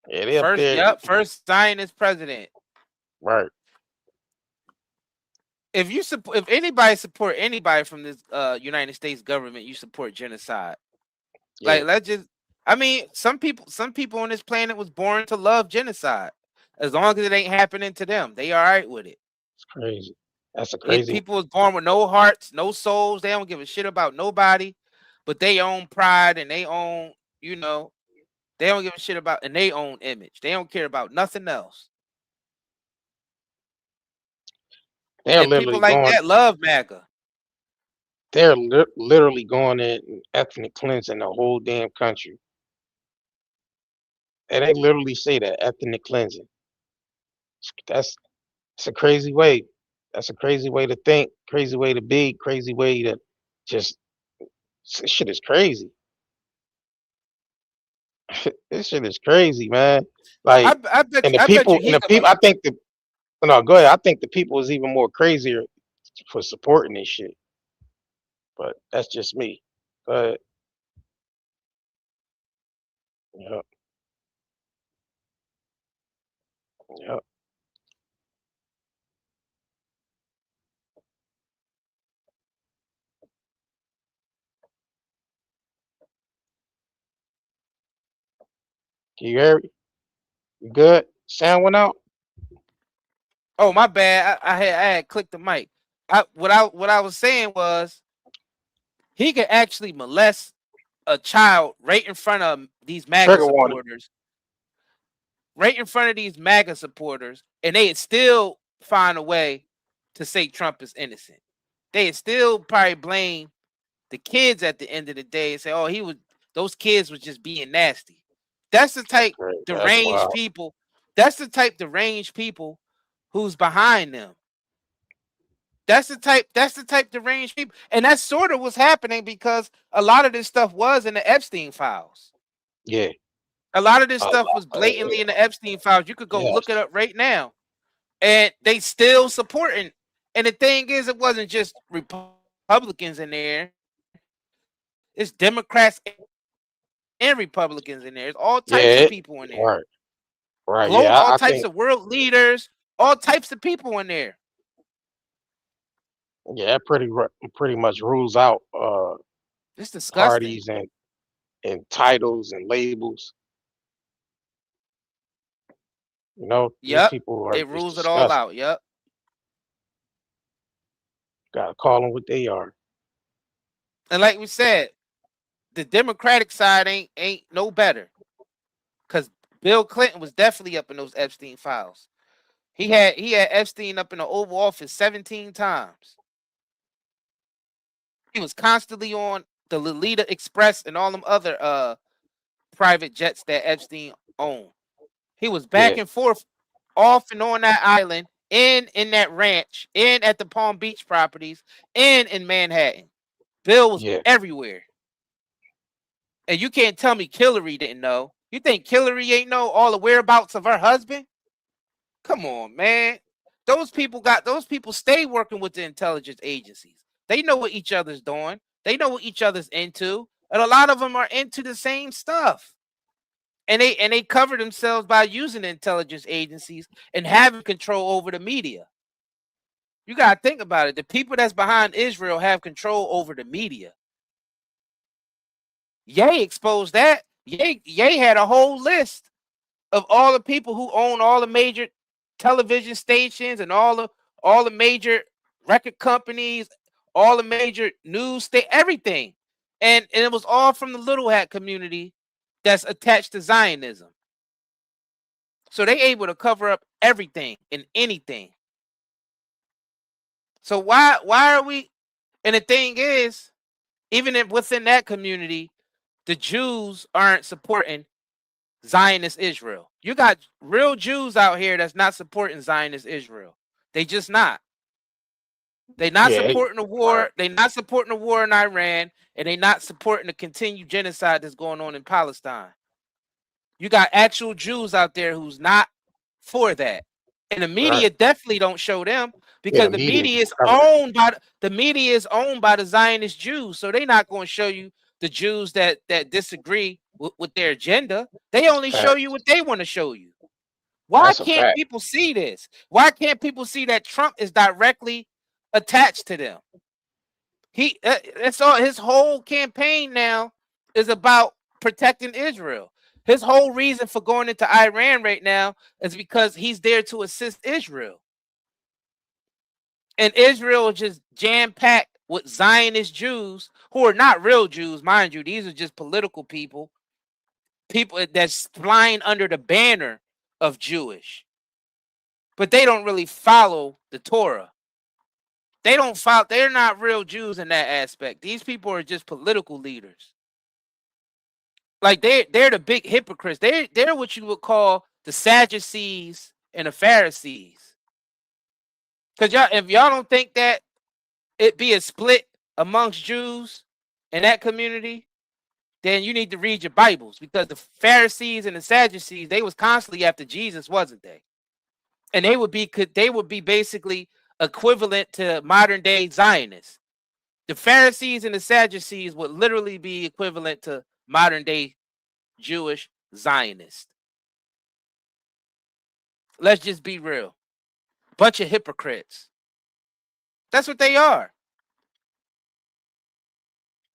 Yeah, they up there. First Zionist president. Right. If anybody support anybody from this United States government, you support genocide. Yeah. Like some people on this planet was born to love genocide. As long as it ain't happening to them, they all right with it. It's crazy. That's a crazy. People was born with no hearts, no souls. They don't give a shit about nobody, but they own pride and they own, they don't give a shit about and they own image. They don't care about nothing else. They're people like that love MAGA. They're literally going in and ethnic cleansing the whole damn country. And they literally say that ethnic cleansing. That's a crazy way. That's a crazy way to think, crazy way to be, crazy way to just. This shit is crazy. This shit is crazy, man. Like, I bet and the I people, bet you and the people. I think no, go ahead. I think the people is even more crazier for supporting this shit. But that's just me. But yep. Yep. Can you hear me? You good? Sound went out? Oh, my bad. I had clicked the mic. What I was saying was he could actually molest a child right in front of these MAGA supporters. Right in front of these MAGA supporters, and they'd still find a way to say Trump is innocent. They'd still probably blame the kids at the end of the day and say, "Oh, those kids was just being nasty." That's the type deranged people. That's the type deranged people who's behind them. That's the type deranged people, and that's sort of what's happening because a lot of this stuff was in the Epstein files. Yeah. A lot of this stuff was blatantly in the Epstein files. You could go look it up right now. And they still supporting. And the thing is, it wasn't just Republicans in there. It's Democrats and Republicans in there. It's all types of people in there. Right. Global, Yeah. all types of world leaders, all types of people in there. Yeah, pretty much rules out it's disgusting. Parties and titles and labels. You know, these people are. It rules it all out. Yep. Gotta call them what they are. And like we said, the Democratic side ain't no better. Because Bill Clinton was definitely up in those Epstein files. He had Epstein up in the Oval Office 17 times. He was constantly on the Lolita Express and all them other private jets that Epstein owned. He was back and forth off and on that island, in that ranch, at the Palm Beach properties, in Manhattan. Bill was everywhere. And you can't tell me Hillary didn't know. You think Hillary ain't know all the whereabouts of her husband? Come on, man. Those people stay working with the intelligence agencies. They know what each other's doing. They know what each other's into. And a lot of them are into the same stuff. And they cover themselves by using the intelligence agencies and having control over the media. You got to think about it. The people that's behind Israel have control over the media. Ye exposed that. Ye had a whole list of all the people who own all the major television stations and all the major record companies, all the major news everything. And it was all from the Little Hat community that's attached to Zionism. So they able to cover up everything and anything. So why are we? And the thing is, even within that community, the Jews aren't supporting Zionist Israel. You got real Jews out here that's not supporting Zionist Israel. They just not. They not Yeah, supporting the war. They not supporting the war in Iran, and they not supporting the continued genocide that's going on in Palestine. You got actual Jews out there who's not for that, and the media definitely don't show them because the media is owned by the Zionist Jews. So they're not going to show you the Jews that disagree with their agenda. They only show you what they want to show you. Why can't people see this? Why can't people see that Trump is directly attached to them? It's all his whole campaign now is about protecting Israel. His whole reason for going into Iran right now is because he's there to assist Israel. And Israel is just jam-packed with Zionist Jews who are not real Jews, mind you. These are just political people that's flying under the banner of Jewish. But they don't really follow the Torah. They don't follow, they're not real Jews in that aspect. These people are just political leaders. Like they're the big hypocrites. They're what you would call the Sadducees and the Pharisees. Because if y'all don't think that it be a split amongst Jews in that community, then you need to read your Bibles, because the Pharisees and the Sadducees, they was constantly after Jesus, wasn't they? And they would be basically equivalent to modern day Zionists. The Pharisees and the Sadducees would literally be equivalent to modern day Jewish Zionists. Let's just be real. Bunch of hypocrites. That's what they are.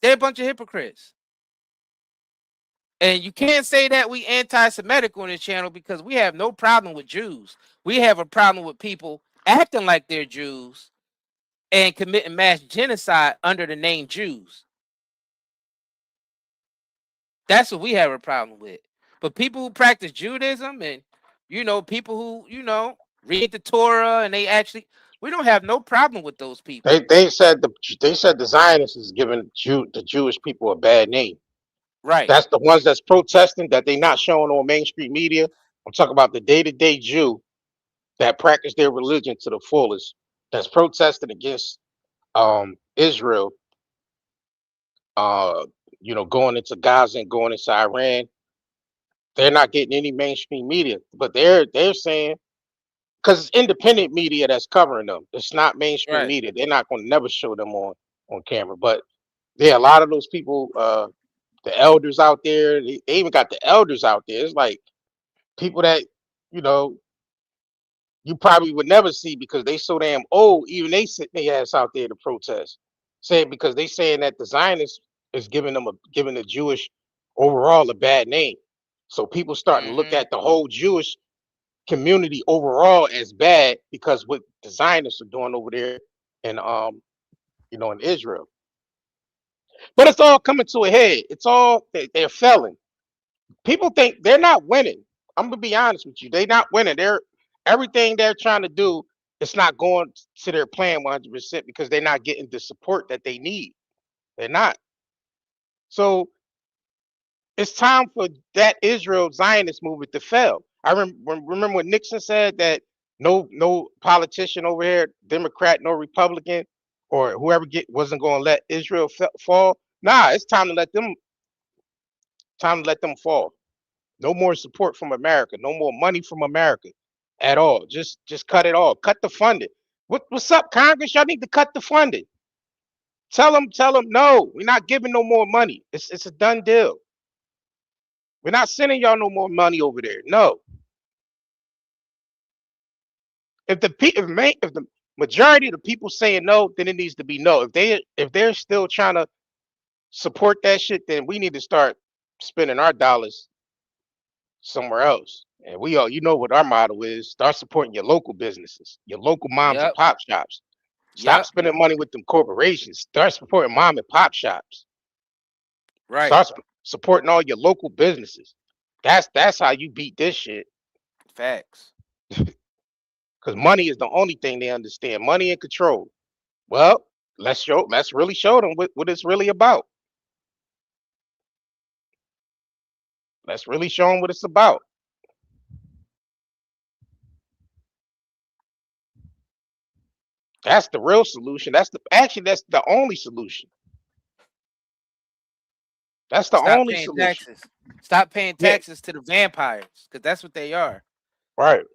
They're a bunch of hypocrites. And you can't say that we anti-Semitic on this channel, because we have no problem with Jews. We have a problem with people acting like they're Jews and committing mass genocide under the name Jews. That's what we have a problem with. But people who practice Judaism and, people who, read the Torah and we don't have no problem with those people. They said the Zionists is giving the Jewish people a bad name. Right. That's the ones that's protesting that they not showing on mainstream media. I'm talking about the day-to-day Jew that practice their religion to the fullest, that's protesting against Israel, going into Gaza and going into Iran. They're not getting any mainstream media, but they're saying, because it's independent media that's covering them. It's not mainstream media. They're not going to never show them on camera. But yeah, a lot of those people, the elders out there, they even got the elders out there. It's like people that, you probably would never see because they so damn old. Even they sit their ass out there to protest, saying because they saying that the Zionists is giving the Jewish overall a bad name. So people starting to look at the whole Jewish community overall as bad because what the Zionists are doing over there in in Israel. But it's all coming to a head. It's all they're failing. People think they're not winning. I'm gonna be honest with you. They're not winning. Everything they're trying to do, it's not going to their plan 100% because they're not getting the support that they need. They're not. So it's time for that Israel Zionist movement to fail. I remember when Nixon said that no politician over here, Democrat, no Republican, or whoever wasn't going to let Israel fall. Nah, it's time to let them fall. No more support from America. No more money from America at all. Just cut it all. Cut the funding. What's up, Congress? Y'all need to cut the funding. Tell them no. We're not giving no more money. It's a done deal. We're not sending y'all no more money over there. No. If the majority of the people saying no, then it needs to be no. If they're still trying to support that shit, then we need to start spending our dollars somewhere else. And we all, what our motto is: start supporting your local businesses, your local moms and pop shops. Stop spending money with them corporations. Start supporting mom and pop shops. Right. Start supporting all your local businesses. That's how you beat this shit. Facts. Because money is the only thing they understand. Money and control. Well, let's really show them what it's really about. Let's really show them what it's about. That's the real solution. That's the only solution. That's the Stop only paying solution. taxes. Stop paying Yeah. taxes to the vampires, because that's what they are. Right.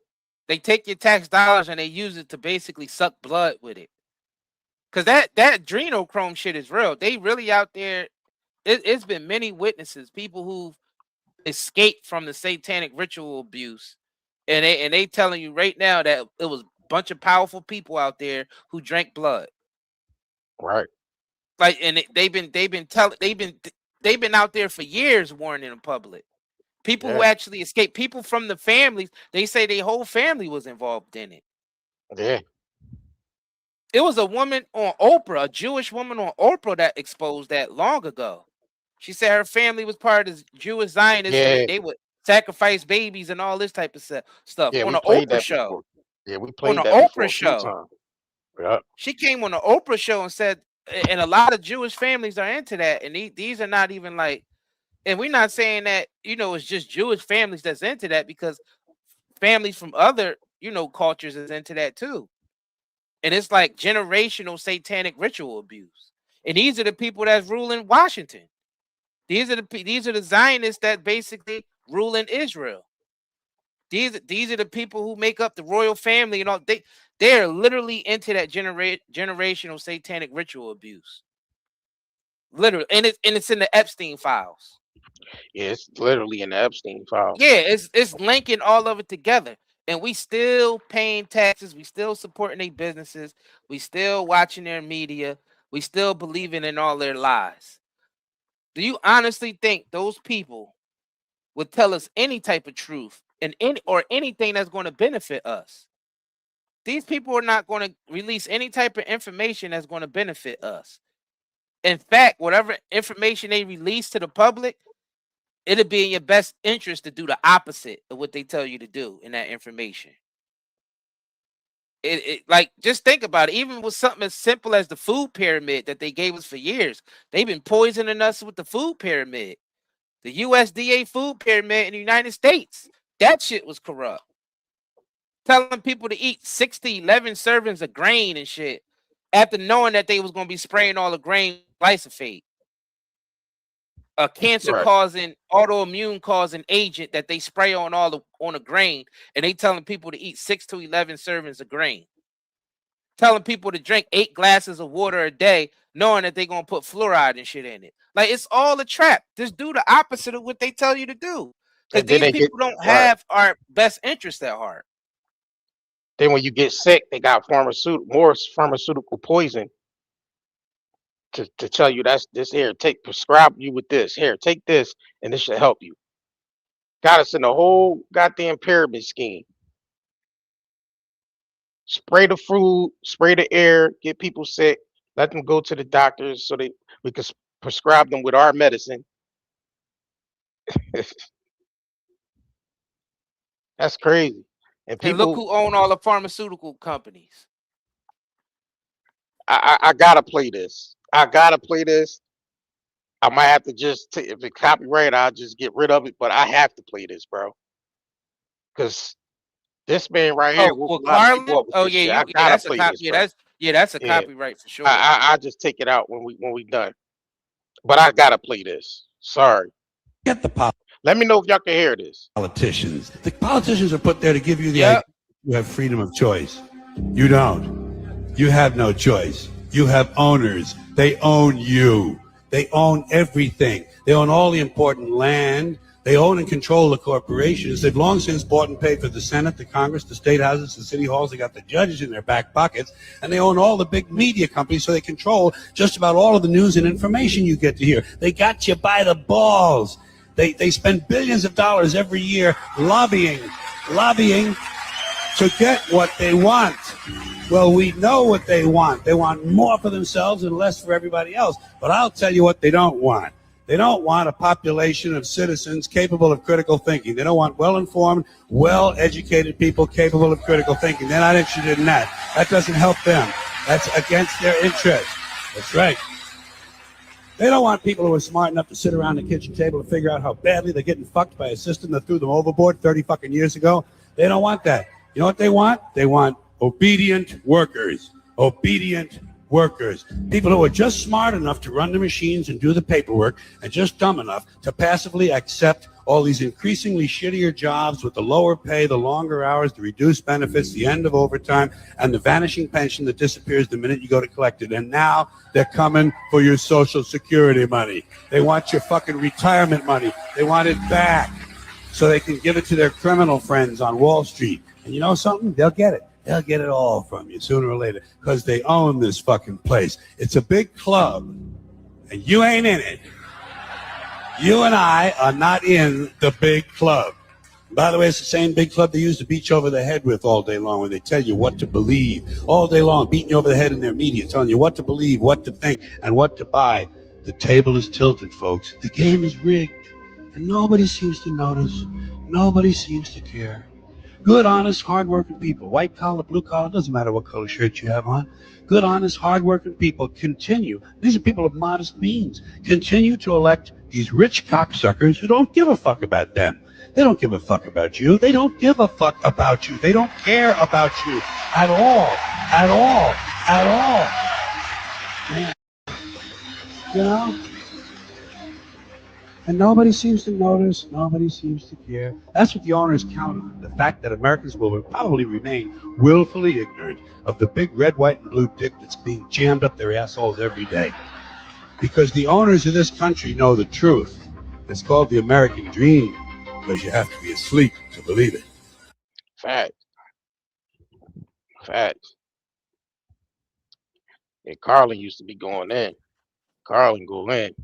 They take your tax dollars and they use it to basically suck blood with it. Because that adrenochrome shit is real. They really out there. It's been many witnesses, people who've escaped from the satanic ritual abuse, and they telling you right now that it was a bunch of powerful people out there who drank blood. Right. Like, and they've been out there for years warning the public. People who actually escaped, people from the families, they say their whole family was involved in it. Yeah. It was a woman on Oprah, a Jewish woman on Oprah, that exposed that long ago. She said her family was part of the Jewish Zionists, and they would sacrifice babies and all this type of stuff Yeah, on we an played Oprah that show. before. Yeah, we On played an that before Oprah a few show. times. Yeah. She came on the Oprah show and said, and a lot of Jewish families are into that, and these are not even like, and we're not saying that, it's just Jewish families that's into that, because families from other, cultures is into that too. And it's like generational satanic ritual abuse. And these are the people that's ruling Washington. These are the Zionists that basically rule in Israel. These are the people who make up the royal family and all. They're literally into that generational satanic ritual abuse. Literally, and it's in the Epstein files. Yeah, it's literally in the Epstein files. Yeah, it's linking all of it together. And we still paying taxes. We still supporting their businesses. We still watching their media. We still believing in all their lies. Do you honestly think those people would tell us any type of truth and anything that's going to benefit us? These people are not going to release any type of information that's going to benefit us. In fact, whatever information they release to the public, it'll be in your best interest to do the opposite of what they tell you to do in that information. Like, just think about it. Even with something as simple as the food pyramid that they gave us for years, they've been poisoning us with the food pyramid. The USDA food pyramid in the United States, that shit was corrupt. Telling people to eat 6 to 11 servings of grain and shit, after knowing that they was going to be spraying all the grain glyphosate, a cancer-causing, autoimmune-causing agent that they spray on the grain, and they telling people to eat 6 to 11 servings of grain. Telling people to drink 8 glasses of water a day, knowing that they're going to put fluoride and shit in it. Like, it's all a trap. Just do the opposite of what they tell you to do. Because these people don't have our best interest at heart. Then when you get sick, they got more pharmaceutical poison to tell you that's this here. Prescribe you with this. Here, take this, and this should help you. Got us in the whole goddamn pyramid scheme. Spray the food, spray the air, get people sick, let them go to the doctors so we can prescribe them with our medicine. That's crazy. And look who own all the pharmaceutical companies. I gotta play this. I might have to just if it's copyright, I'll just get rid of it. But I have to play this, bro, because this man right here. Oh yeah, that's a copy. That's a copyright for sure. I just take it out when we done. But I gotta play this. Sorry. Get the Let me know if y'all can hear this. Politicians. The politicians are put there to give you the idea you have freedom of choice. You don't. You have no choice. You have owners. They own you. They own everything. They own all the important land. They own and control the corporations. They've long since bought and paid for the Senate, the Congress, the state houses, the city halls. They got the judges in their back pockets. And they own all the big media companies, so they control just about all of the news and information you get to hear. They got you by the balls. They spend billions of dollars every year lobbying to get what they want. Well, we know what they want. They want more for themselves and less for everybody else. But I'll tell you what they don't want. They don't want a population of citizens capable of critical thinking. They don't want well-informed, well-educated people capable of critical thinking. They're not interested in that. That doesn't help them. That's against their interest. That's right. They don't want people who are smart enough to sit around the kitchen table and figure out how badly they're getting fucked by a system that threw them overboard 30 fucking years ago. They don't want that. You know what they want? They want obedient workers. obedient workers, people who are just smart enough to run the machines and do the paperwork and just dumb enough to passively accept all these increasingly shittier jobs with the lower pay, the longer hours, the reduced benefits, the end of overtime, and the vanishing pension that disappears the minute you go to collect it. And now they're coming for your Social Security money. They want your fucking retirement money. They want it back so they can give it to their criminal friends on Wall Street. And you know something? They'll get it. They'll get it all from you sooner or later because they own this fucking place. It's a big club, and you ain't in it. You and I are not in the big club. By the way, it's the same big club they use to beat you over the head with all day long when they tell you what to believe. All day long, beating you over the head in their media, telling you what to believe, what to think, and what to buy. The table is tilted, folks. The game is rigged, and nobody seems to notice. Nobody seems to care. Good, honest, hardworking people, white collar, blue collar, doesn't matter what color shirt you have on. Good, honest, hardworking people continue. These are people of modest means. Continue to elect these rich cocksuckers who don't give a fuck about them. They don't give a fuck about you. They don't give a fuck about you. They don't care about you at all. At all. At all. Man. You know? And nobody seems to notice, nobody seems to care. That's what the owners count on, the fact that Americans will probably remain willfully ignorant of the big red, white, and blue dick that's being jammed up their assholes every day. Because the owners of this country know the truth. It's called the American dream, because you have to be asleep to believe it. Fact. And Carlin used to be going in. Carlin go in.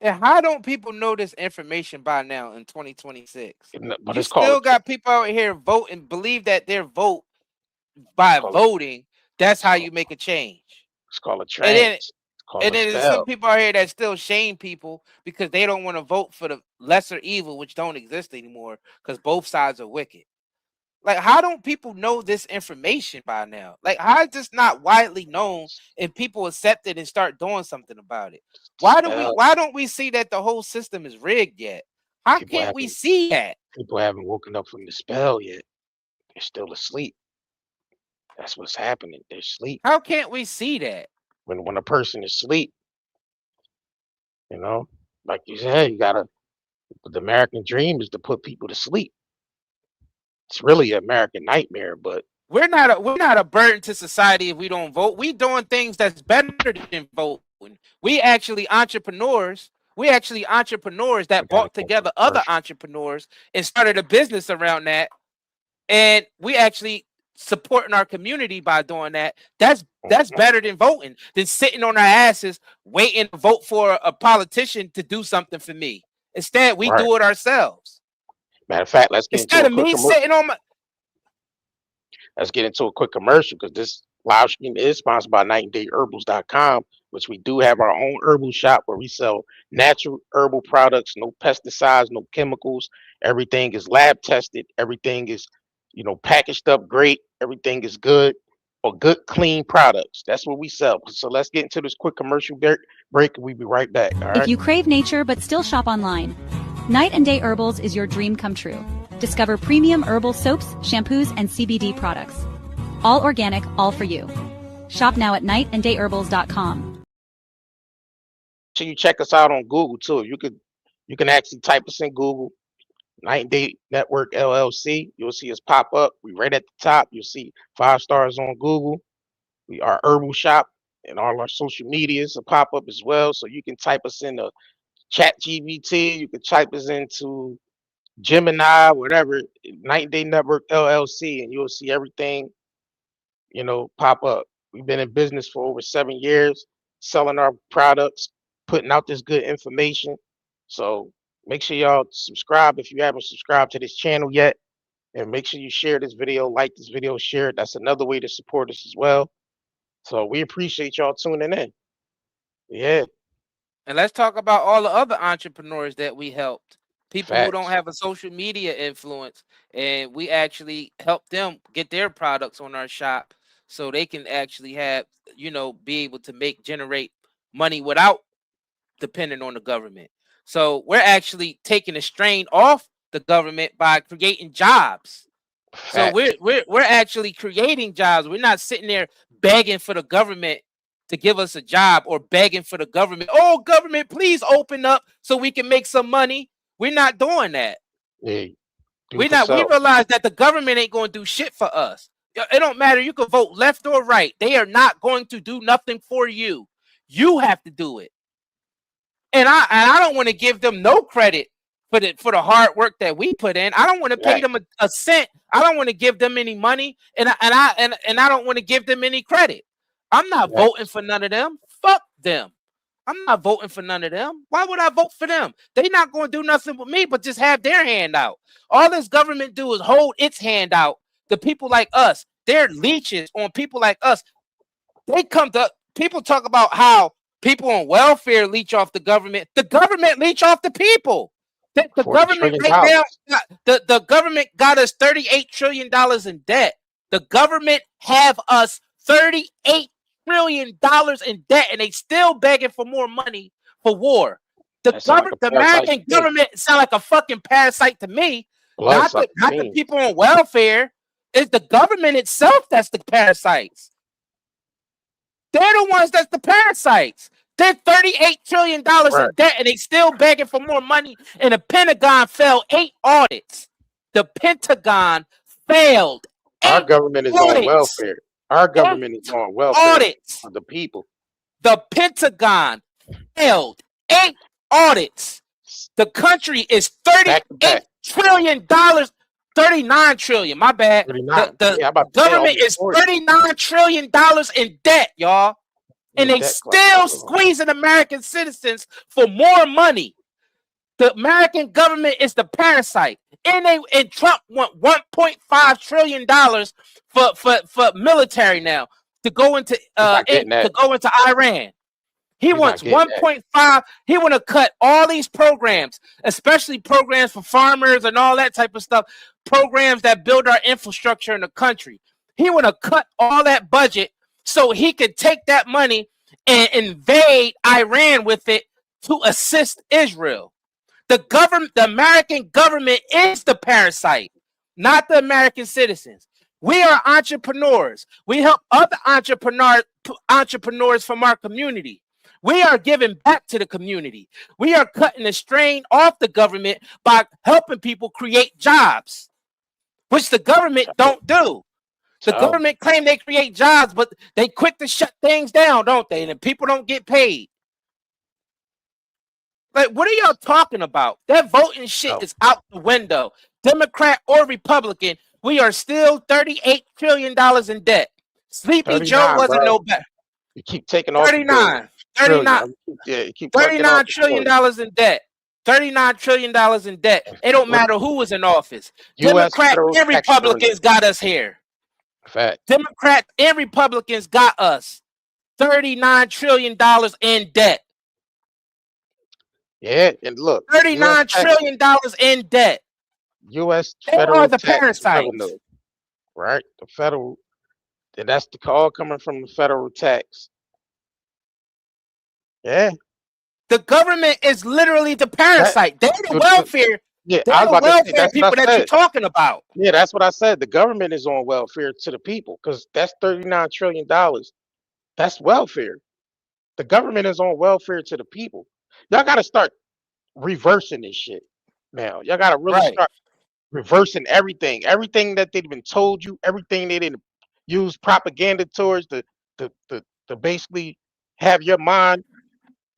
And how don't people know this information by now in 2026? But You it's called still got people out here vote and believe that their vote by voting, that's how you make a change. It's called a trance. And then there's some people out here that still shame people because they don't want to vote for the lesser evil, which don't exist anymore because both sides are wicked. Like, how don't people know this information by now? Like, how is this not widely known and people accept it and start doing something about it? Why don't we see that the whole system is rigged yet? How can't we see that? People haven't woken up from the spell yet. They're still asleep. That's what's happening. They're asleep. How can't we see that? When a person is asleep, you know, like you said, the American dream is to put people to sleep. It's really an American nightmare, but we're not a burden to society if we don't vote. We doing things that's better than voting. We actually entrepreneurs. That brought together other entrepreneurs and started a business around that. And we actually supporting our community by doing that. That's better than voting, than sitting on our asses waiting to vote for a politician to do something for me. Instead, we do it ourselves. Matter of fact, let's get into a quick commercial because this live stream is sponsored by nightandayherbals.com, which we do have our own herbal shop where we sell natural herbal products, no pesticides, no chemicals. Everything is lab tested. Everything is, packaged up great. Everything is good or good, clean products. That's what we sell. So let's get into this quick commercial break. We'll be right back. All right? If you crave nature but still shop online, Night and Day Herbals is your dream come true. Discover premium herbal soaps, shampoos, and CBD products. All organic, all for you. Shop now at nightandayherbals.com. So you check us out on Google too. You can actually type us in Google, Night and Day Network LLC. You'll see us pop up. We right at the top. You'll see 5 stars on Google. We are herbal shop, and all our social medias will pop up as well. So you can type us into ChatGPT. You can type us into Gemini, whatever, Night and Day Network LLC, and you'll see everything, pop up. We've been in business for over 7 years, selling our products, putting out this good information. So make sure y'all subscribe if you haven't subscribed to this channel yet, and make sure you share this video, like this video, share it. That's another way to support us as well. So we appreciate y'all tuning in. Yeah. And let's talk about all the other entrepreneurs that we helped. People Facts. who don't have a social media influence, and we actually help them get their products on our shop so they can actually have, be able to generate money without depending on the government. So we're actually taking a strain off the government by creating jobs So we're actually creating jobs. We're not sitting there begging for the government to give us a job or begging for the government. Oh, government, please open up so we can make some money. We're not doing that. Yeah, We realize that the government ain't going to do shit for us. It don't matter. You can vote left or right. They are not going to do nothing for you. You have to do it. And I don't want to give them no credit for the hard work that we put in. I don't want to pay them a cent. I don't want to give them any money, and I don't want to give them any credit. I'm not voting for none of them. Fuck them. I'm not voting for none of them. Why would I vote for them? They're not going to do nothing with me, but just have their hand out. All this government do is hold its hand out to people like us. They're leeches on people like us. They come to people talk about how people on welfare leech off the government. The government leech off the people. The government right now, the government got us $38 trillion in debt. The government have us $38 trillion in debt, and they still begging for more money for war. The American government sound like a fucking parasite to me. Not the people on welfare. It's the government itself that's the parasites. They're the ones that's the parasites. They're $38 trillion in debt, and they still begging for more money. And the Pentagon failed 8 audits. The Pentagon failed. Our government is on welfare. Our government is on welfare audits of the people. The Pentagon failed 8 audits. The country is $38 trillion. 39 trillion. My bad. The government is $39 trillion in debt, y'all. And they still squeezing American citizens for more money. The American government is the parasite. And Trump want $1.5 trillion for military now to go into Iran. He wants 1.5. He want to cut all these programs, especially programs for farmers and all that type of stuff, programs that build our infrastructure in the country. He want to cut all that budget so he could take that money and invade Iran with it to assist Israel. The American government is the parasite, not the American citizens. We are entrepreneurs. We help other entrepreneurs from our community. We are giving back to the community. We are cutting the strain off the government by helping people create jobs, which the government don't do. The government claim they create jobs, but they quick to shut things down, don't they? And people don't get paid. Like, what are y'all talking about? That voting shit is out the window. Democrat or Republican, we are still $38 trillion in debt. Sleepy Joe wasn't no better. You keep taking off 39 $39 trillion in debt. $39 trillion in debt. It don't matter who was in office. Democrats and Republicans got us here. Fact. Democrats and Republicans got us $39 trillion in debt. Yeah, and look, $39 trillion in debt. U.S. They federal are the tax parasites. revenue, right? The federal, and that's the call coming from the federal tax. Yeah. The government is literally the parasite. They're the welfare. Yeah, they're the welfare people that you're talking about. Yeah, that's what I said. The government is on welfare to the people because that's $39 trillion. That's welfare. The government is on welfare to the people. Y'all got to start reversing this shit now. Y'all got to really start reversing everything. Everything that they've been told you, everything they didn't use propaganda towards to basically have your mind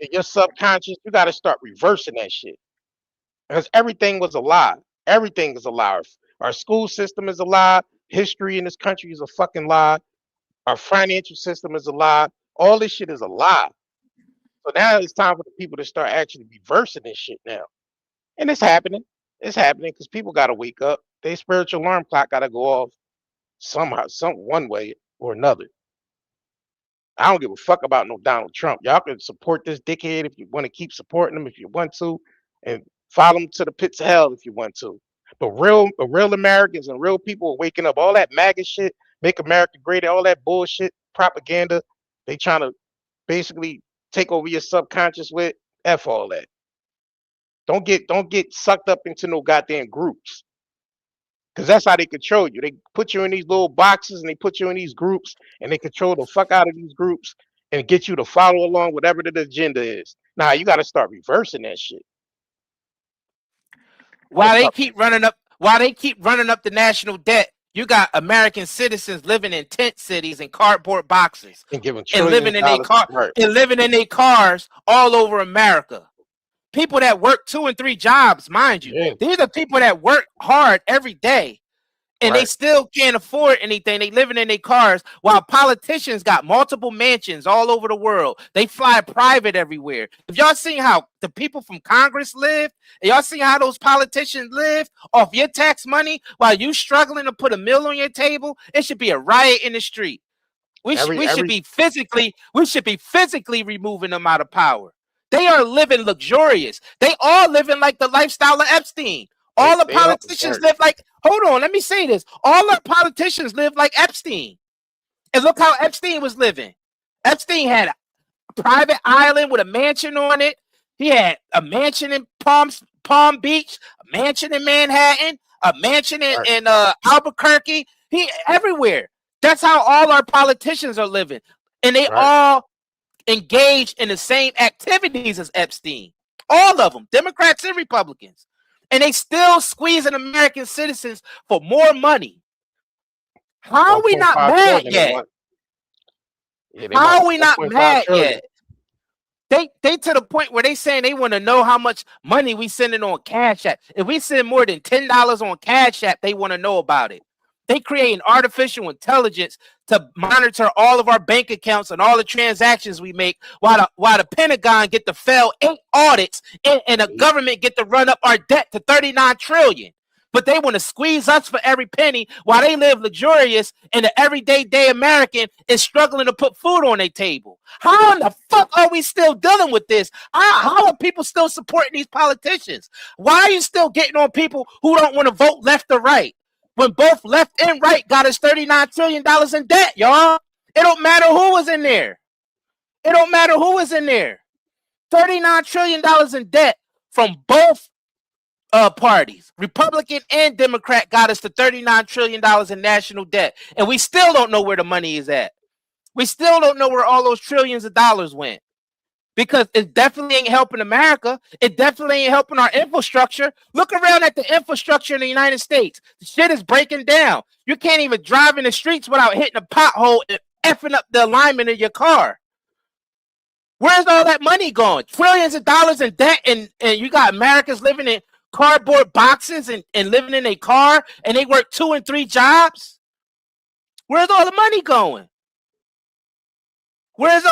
and your subconscious. You got to start reversing that shit. Because everything was a lie. Everything is a lie. Our school system is a lie. History in this country is a fucking lie. Our financial system is a lie. All this shit is a lie. So now it's time for the people to start actually reversing this shit now. And it's happening. It's happening because people got to wake up. Their spiritual alarm clock got to go off somehow, one way or another. I don't give a fuck about no Donald Trump. Y'all can support this dickhead if you want to keep supporting him if you want to, and follow him to the pits of hell if you want to. But real Americans and real people are waking up. All that MAGA shit, make America great, all that bullshit, propaganda, they trying to basically take over your subconscious with. F all that. Don't get sucked up into no goddamn groups. Because that's how they control you. They put you in these little boxes and they put you in these groups and they control the fuck out of these groups and get you to follow along whatever the agenda is. Now you got to start reversing that shit. While they keep running up the national debt, you got American citizens living in tent cities and cardboard boxes and living in their cars all over America. People that work 2 and 3 jobs, mind you. Yeah. These are people that work hard every day. And they still can't afford anything. They living in their cars while politicians got multiple mansions all over the world. They fly private everywhere. If y'all seen how the people from Congress live, y'all seen how those politicians live off your tax money while you struggling to put a meal on your table, it should be a riot in the street. We should be physically removing them out of power. They are living luxurious. They all living like the lifestyle of Epstein. All the politicians live like, hold on, let me say this. All the politicians live like Epstein. And look how Epstein was living. Epstein had a private island with a mansion on it. He had a mansion in Palm Beach, a mansion in Manhattan, a mansion in Albuquerque. He everywhere. That's how all our politicians are living. And they all engage in the same activities as Epstein. All of them, Democrats and Republicans. And they still squeezing American citizens for more money. How are we not mad yet? How are we not mad yet? They to the point where they saying they want to know how much money we sending on Cash App. If we send more than $10 on Cash App, they want to know about it. They create artificial intelligence to monitor all of our bank accounts and all the transactions we make, while the Pentagon get to fail 8 audits and the government get to run up our debt to $39 trillion. But they want to squeeze us for every penny while they live luxurious and the everyday American is struggling to put food on their table. How in the fuck are we still dealing with this? How are people still supporting these politicians? Why are you still getting on people who don't want to vote left or right? When both left and right got us $39 trillion in debt, y'all. It don't matter who was in there. It don't matter who was in there. $39 trillion in debt from both parties. Republican and Democrat got us to $39 trillion in national debt. And we still don't know where the money is at. We still don't know where all those trillions of dollars went. Because it definitely ain't helping America. It definitely ain't helping our infrastructure. Look around at the infrastructure in the United States. The shit is breaking down. You can't even drive in the streets without hitting a pothole and effing up the alignment of your car. Where's all that money going? Trillions of dollars in debt, and you got Americans living in cardboard boxes and living in a car, and they work 2 and 3 jobs? Where's all the money going? Where's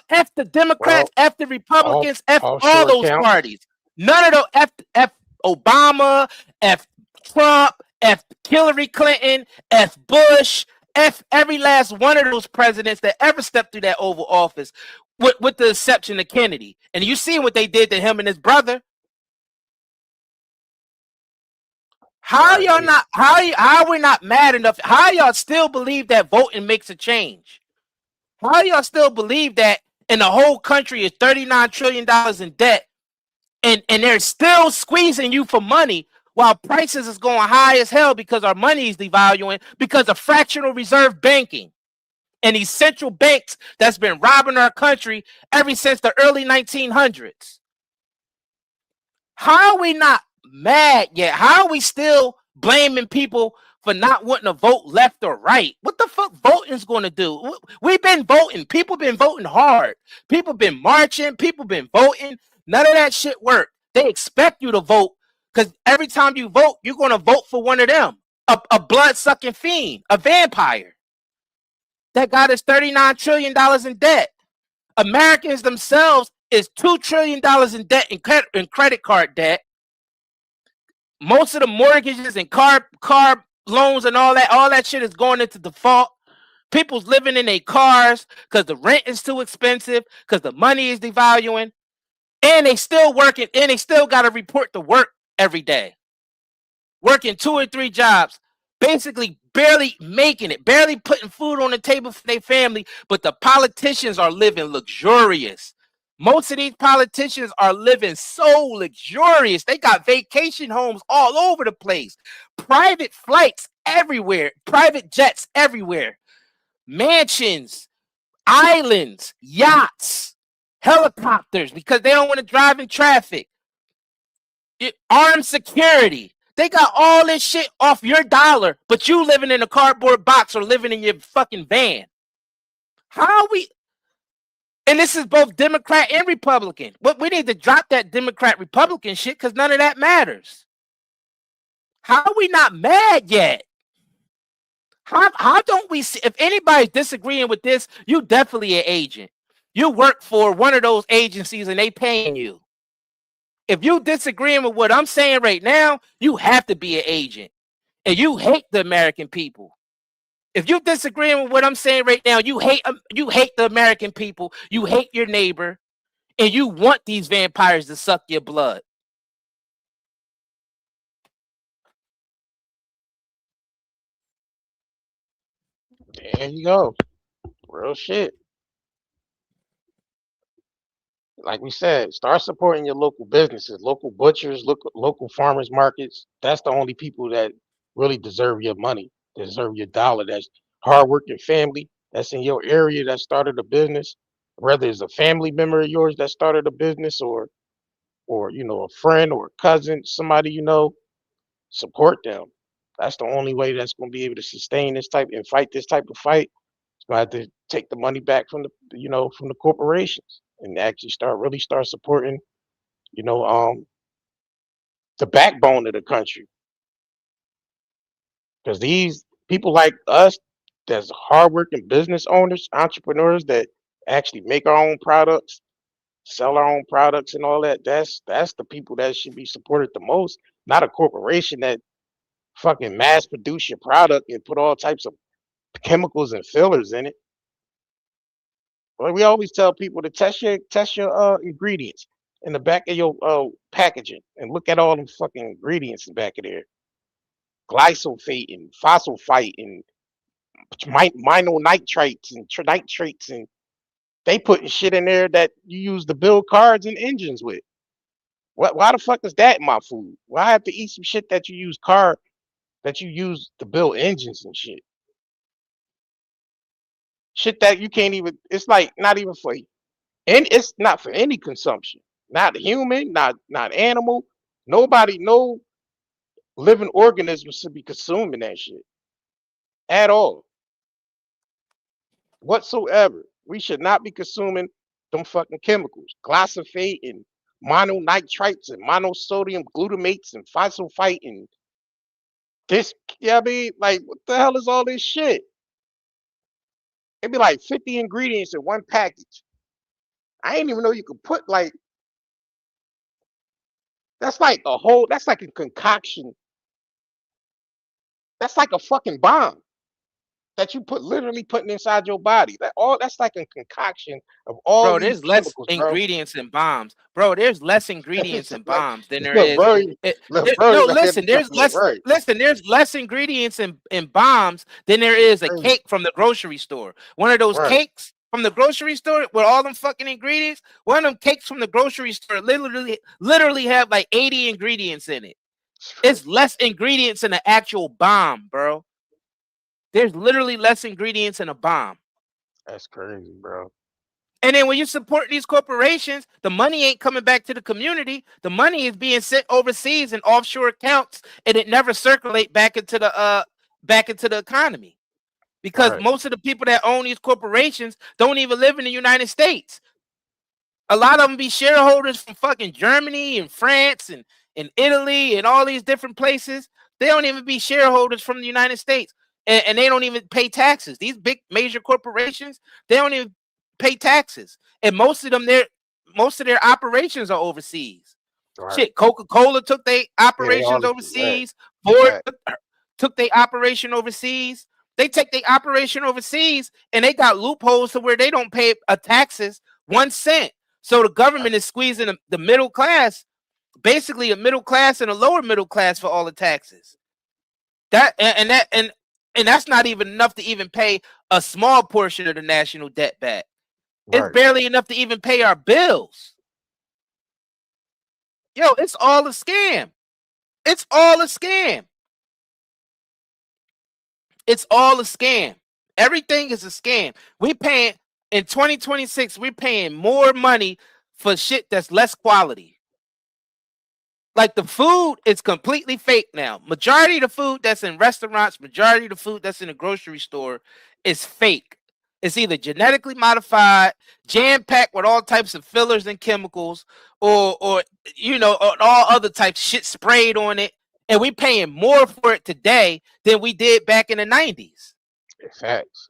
F the Democrats, F the Republicans, F all those parties? None of those, F Obama, F Trump, F Hillary Clinton, F Bush, F every last one of those presidents that ever stepped through that Oval Office, with the exception of Kennedy. And you see what they did to him and his brother. How are we not mad enough? How y'all still believe that voting makes a change? How do y'all still believe that in the whole country is $39 trillion in debt and they're still squeezing you for money while prices is going high as hell because our money is devaluing because of fractional reserve banking and these central banks that's been robbing our country ever since the early 1900s? How are we not mad yet? How are we still blaming people for not wanting to vote left or right? What the fuck voting's going to do? We've been voting. People been voting hard. People been marching. People been voting. None of that shit worked. They expect you to vote because every time you vote, you're going to vote for one of them, a blood-sucking fiend, a vampire that got us $39 trillion in debt. Americans themselves is $2 trillion in debt in credit card debt. Most of the mortgages and car loans and all that shit is going into default. People's living in their cars because the rent is too expensive, because the money is devaluing, and they still working, and they still got to report to work every day. Working 2 or 3 jobs, basically barely making it, barely putting food on the table for their family, but the politicians are living luxurious. Most of these politicians are living so luxurious. They got vacation homes all over the place, private flights everywhere, private jets everywhere, mansions, islands, yachts, helicopters, because they don't want to drive in traffic. Armed security. They got all this shit off your dollar, but you living in a cardboard box or living in your fucking van. How are we? And this is both Democrat and Republican. But we need to drop that Democrat-Republican shit because none of that matters. How are we not mad yet? How don't we see? If anybody's disagreeing with this, you definitely an agent. You work for one of those agencies and they paying you. If you disagreeing with what I'm saying right now, you have to be an agent. And you hate the American people. If you disagreeing with what I'm saying right now, you hate the American people, you hate your neighbor, and you want these vampires to suck your blood. There you go. Real shit. Like we said, start supporting your local businesses, local butchers, local farmers markets. That's the only people that really deserve your money, deserve your dollar. That's hardworking family that's in your area that started a business, whether it's a family member of yours that started a business or you know, a friend or a cousin, somebody you know, support them. That's the only way that's going to be able to sustain this type and fight this type of fight. It's going to have to take the money back from from the corporations and actually start supporting, the backbone of the country. Because these people like us, that's hardworking business owners, entrepreneurs that actually make our own products, sell our own products and all that. That's the people that should be supported the most, not a corporation that fucking mass produce your product and put all types of chemicals and fillers in it. Well, we always tell people to test your ingredients in the back of your packaging and look at all them fucking ingredients in the back of there. Glyphosate and phosphate and nitrates and nitrates, and they putting shit in there that you use to build cars and engines with. Why the fuck is that in my food? Why I have to eat some shit that you use to build engines and shit? Shit that you can't even, it's like not even for, and it's not for any consumption. Not human, not animal. Nobody, no living organism should be consuming that shit at all. Whatsoever. We should not be consuming them fucking chemicals. Glyphosate and mononitrates and monosodium glutamates and phosphate and this, yeah, I mean, like, what the hell is all this shit? It'd be like 50 ingredients in one package. I didn't even know you could put like, that's like a concoction. That's like a fucking bomb that you literally putting inside your body. That's like a concoction of all Bro, these there's less chemicals, ingredients in bombs. Bro, there's less ingredients in bombs than there is. Listen, there's less ingredients in bombs than there is a cake from the grocery store. One of those cakes from the grocery store with all them fucking ingredients, one of them cakes from the grocery store literally have like 80 ingredients in it. It's less ingredients in the actual bomb, bro. There's literally less ingredients in a bomb. That's crazy, bro. And then when you support these corporations, the money ain't coming back to the community. The money is being sent overseas in offshore accounts, and it never circulate back into the economy. Because most of the people that own these corporations don't even live in the United States. A lot of them be shareholders from fucking Germany and France and Italy and all these different places. They don't even be shareholders from the United States. And they don't even pay taxes. These big major corporations, they don't even pay taxes. And most of their operations are overseas. Shit, Coca-Cola took their operations overseas. Ford took their operation overseas. They take their operation overseas and they got loopholes to where they don't pay taxes 1 cent. So the government is squeezing the middle class, basically a middle class and a lower middle class for all the taxes. And that's not even enough to even pay a small portion of the national debt back. It's barely enough to even pay our bills. Yo, it's all a scam. It's all a scam. It's all a scam. Everything is a scam. We paying in 2026, we're paying more money for shit that's less quality. Like the food is completely fake now. Majority of the food that's in restaurants, majority of the food that's in the grocery store is fake. It's either genetically modified, jam-packed with all types of fillers and chemicals, or you know, or all other types of shit sprayed on it. And we paying more for it today than we did back in the 90s. Facts.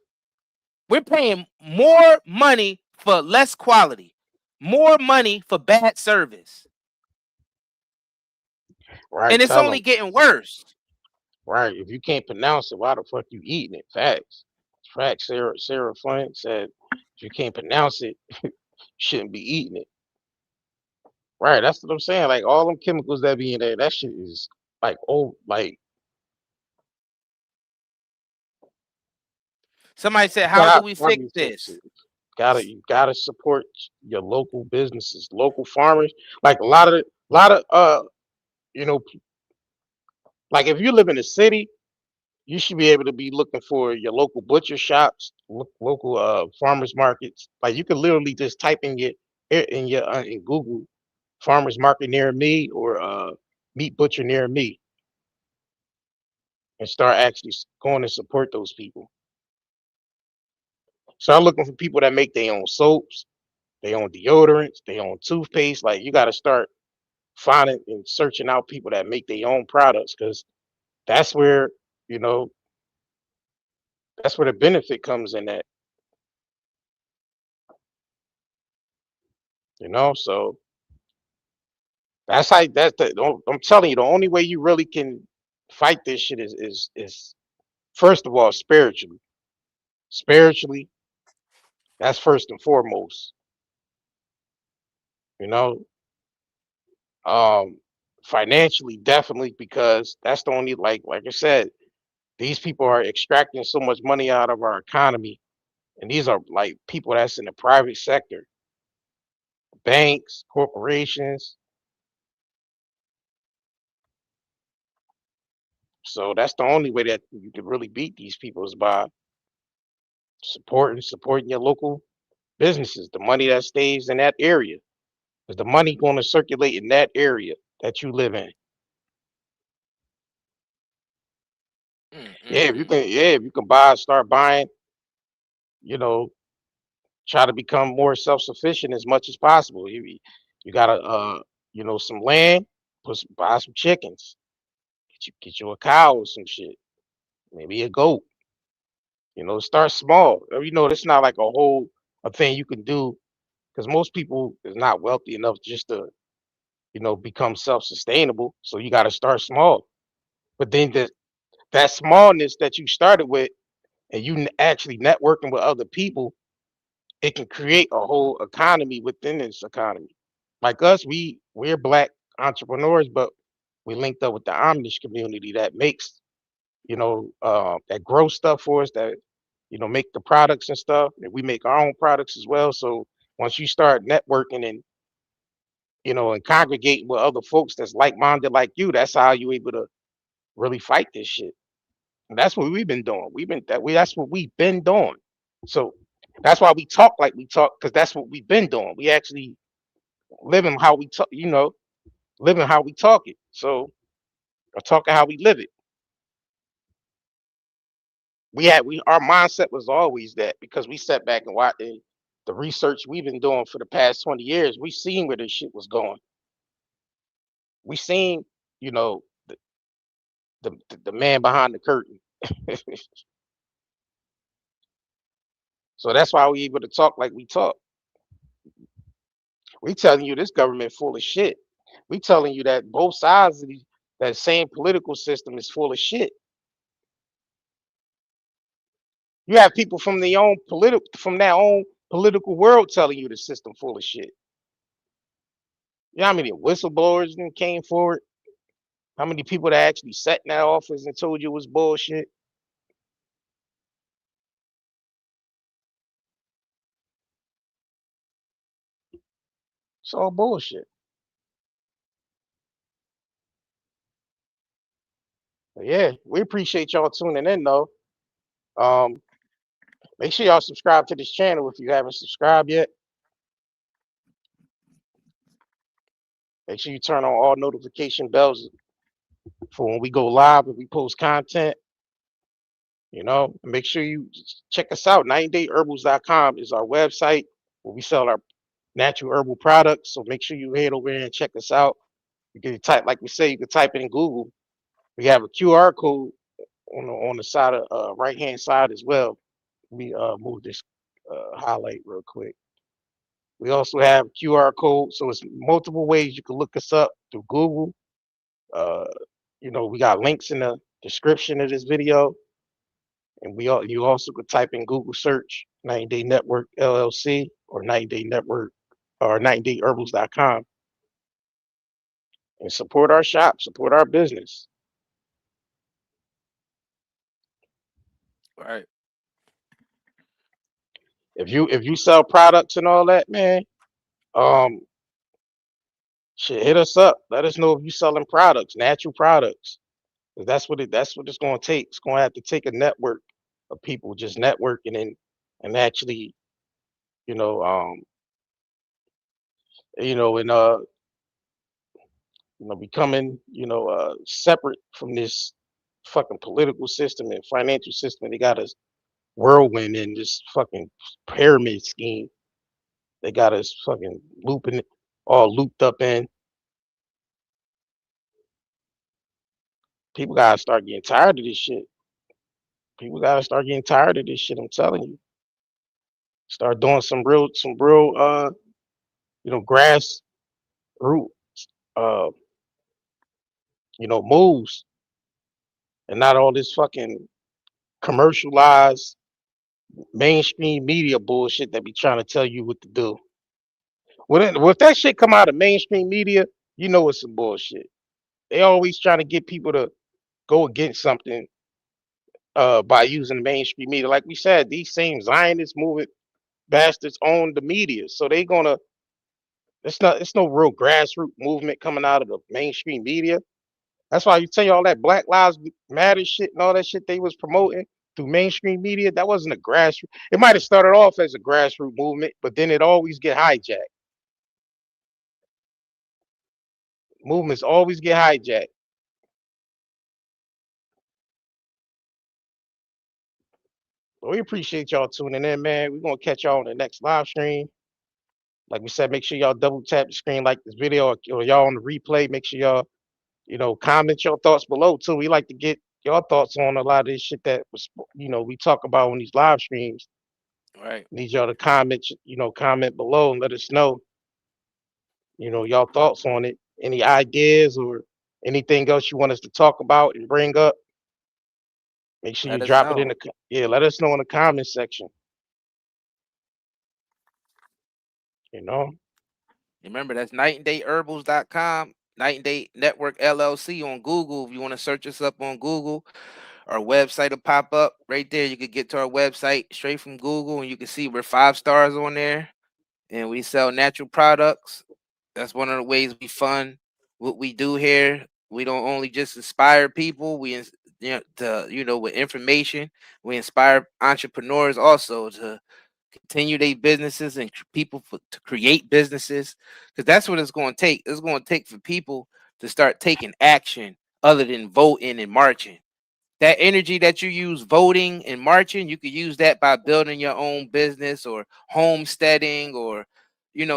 We're paying more money for less quality, more money for bad service. Right. And it's only getting worse. Right. If you can't pronounce it, why the fuck you eating it? Facts. Facts. Sarah Flint said, if you can't pronounce it, you shouldn't be eating it. Right. That's what I'm saying. Like all them chemicals that be in there, that shit is like like. Somebody said, "How do we fix this?" You gotta support your local businesses, local farmers. Like a lot of you know, like if you live in a city, you should be able to be looking for your local butcher shops, local farmers markets. Like you can literally just type in in Google farmers market near me or meat butcher near me and start actually going to support those people. Start looking for people that make their own soaps, their own deodorants, their own toothpaste. Like you got to start finding and searching out people that make their own products because that's where, you know, that's where the benefit comes in at. You know, so that's how I'm telling you, the only way you really can fight this shit is first of all spiritually. Spiritually, that's first and foremost. You know, financially definitely because that's the only like I said, these people are extracting so much money out of our economy, and these are like people that's in the private sector, banks, corporations. So that's the only way that you can really beat these people is by supporting your local businesses, the money that stays in that area. Is the money going to circulate in that area that you live in? Yeah, if you can start buying, you know, try to become more self-sufficient as much as possible. You gotta you know, some land, buy some chickens, get you a cow or some shit, maybe a goat. You know, start small. You know, it's not like a thing you can do because most people is not wealthy enough just to, you know, become self-sustainable. So you got to start small. But then that smallness that you started with, and you actually networking with other people, it can create a whole economy within this economy. Like us, we're black entrepreneurs, but we linked up with the Amish community that makes, you know, that grows stuff for us, that, you know, make the products and stuff, and we make our own products as well. So once you start networking and, you know, and congregating with other folks that's like-minded like you, that's how you able to really fight this shit. And that's what we've been doing. That's what we've been doing. So that's why we talk like we talk, because that's what we've been doing. We actually living how we talk, you know, living how we talk it. So or talking how we live it. Our mindset was always that because we sat back and watched the research we've been doing for the past 20 years, we seen where this shit was going. We seen, you know, the man behind the curtain. So that's why we able to talk like we talk. We telling you this government full of shit. We telling you that both sides of that same political system is full of shit. You have people from their own political world telling you the system full of shit. You know how many whistleblowers then came forward? How many people that actually sat in that office and told you it was bullshit? It's all bullshit. But yeah, we appreciate y'all tuning in though. Make sure y'all subscribe to this channel if you haven't subscribed yet. Make sure you turn on all notification bells for when we go live and we post content. You know, make sure you check us out. 90dayherbals.com is our website where we sell our natural herbal products. So make sure you head over there and check us out. You can type, like we say, you can type it in Google. We have a QR code on the side of right hand side as well. Let me move this highlight real quick. We also have QR code, so it's multiple ways you can look us up through Google. You know, we got links in the description of this video, and you also could type in Google search 90 Day Network LLC or 90 Day Network or 90dayherbals.com and support our shop, support our business. Right. If you sell products and all that, man, shit, hit us up. Let us know if you selling products, natural products. That's what it's gonna take. It's gonna have to take a network of people just networking and actually, you know, becoming, separate from this fucking political system and financial system. They got us whirlwind in this fucking pyramid scheme. They got us fucking all looped up in. People gotta start getting tired of this shit. People gotta start getting tired of this shit. I'm telling you. Start doing some real, grassroots, uh, moves, and not all this fucking commercialized mainstream media bullshit that be trying to tell you what to do. Well, if that shit come out of mainstream media, you know it's some bullshit. They always trying to get people to go against something by using the mainstream media. Like we said, these same Zionist movement bastards own the media, so they gonna. It's no real grassroots movement coming out of the mainstream media. That's why you tell you all that Black Lives Matter shit and all that shit they was promoting through mainstream media. That wasn't a grassroots. It might have started off as a grassroots movement, but then it always get hijacked. Movements always get hijacked. But we appreciate y'all tuning in, man. We're gonna catch y'all on the next live stream. Like we said, make sure y'all double tap the screen, like this video, or y'all on the replay. Make sure y'all, comment your thoughts below too. We like to get your thoughts on a lot of this shit that was, we talk about on these live streams. Right. Need y'all to comment, comment below and let us know, y'all thoughts on it. Any ideas or anything else you want us to talk about and bring up. Make sure you Let us drop it know. let us know in the comment section. Remember, that's nightandayherbals.com, Night and Day Network LLC on Google. If you want to search us up on Google, our website will pop up right there. You could get to our website straight from Google, and you can see we're 5 stars on there, and we sell natural products. That's one of the ways we fund what we do here. We don't only just inspire people, with information. We inspire entrepreneurs also to continue their businesses and people to create businesses, because that's what it's going to take. It's going to take for people to start taking action other than voting and marching. That energy that you use voting and marching, you could use that by building your own business or homesteading or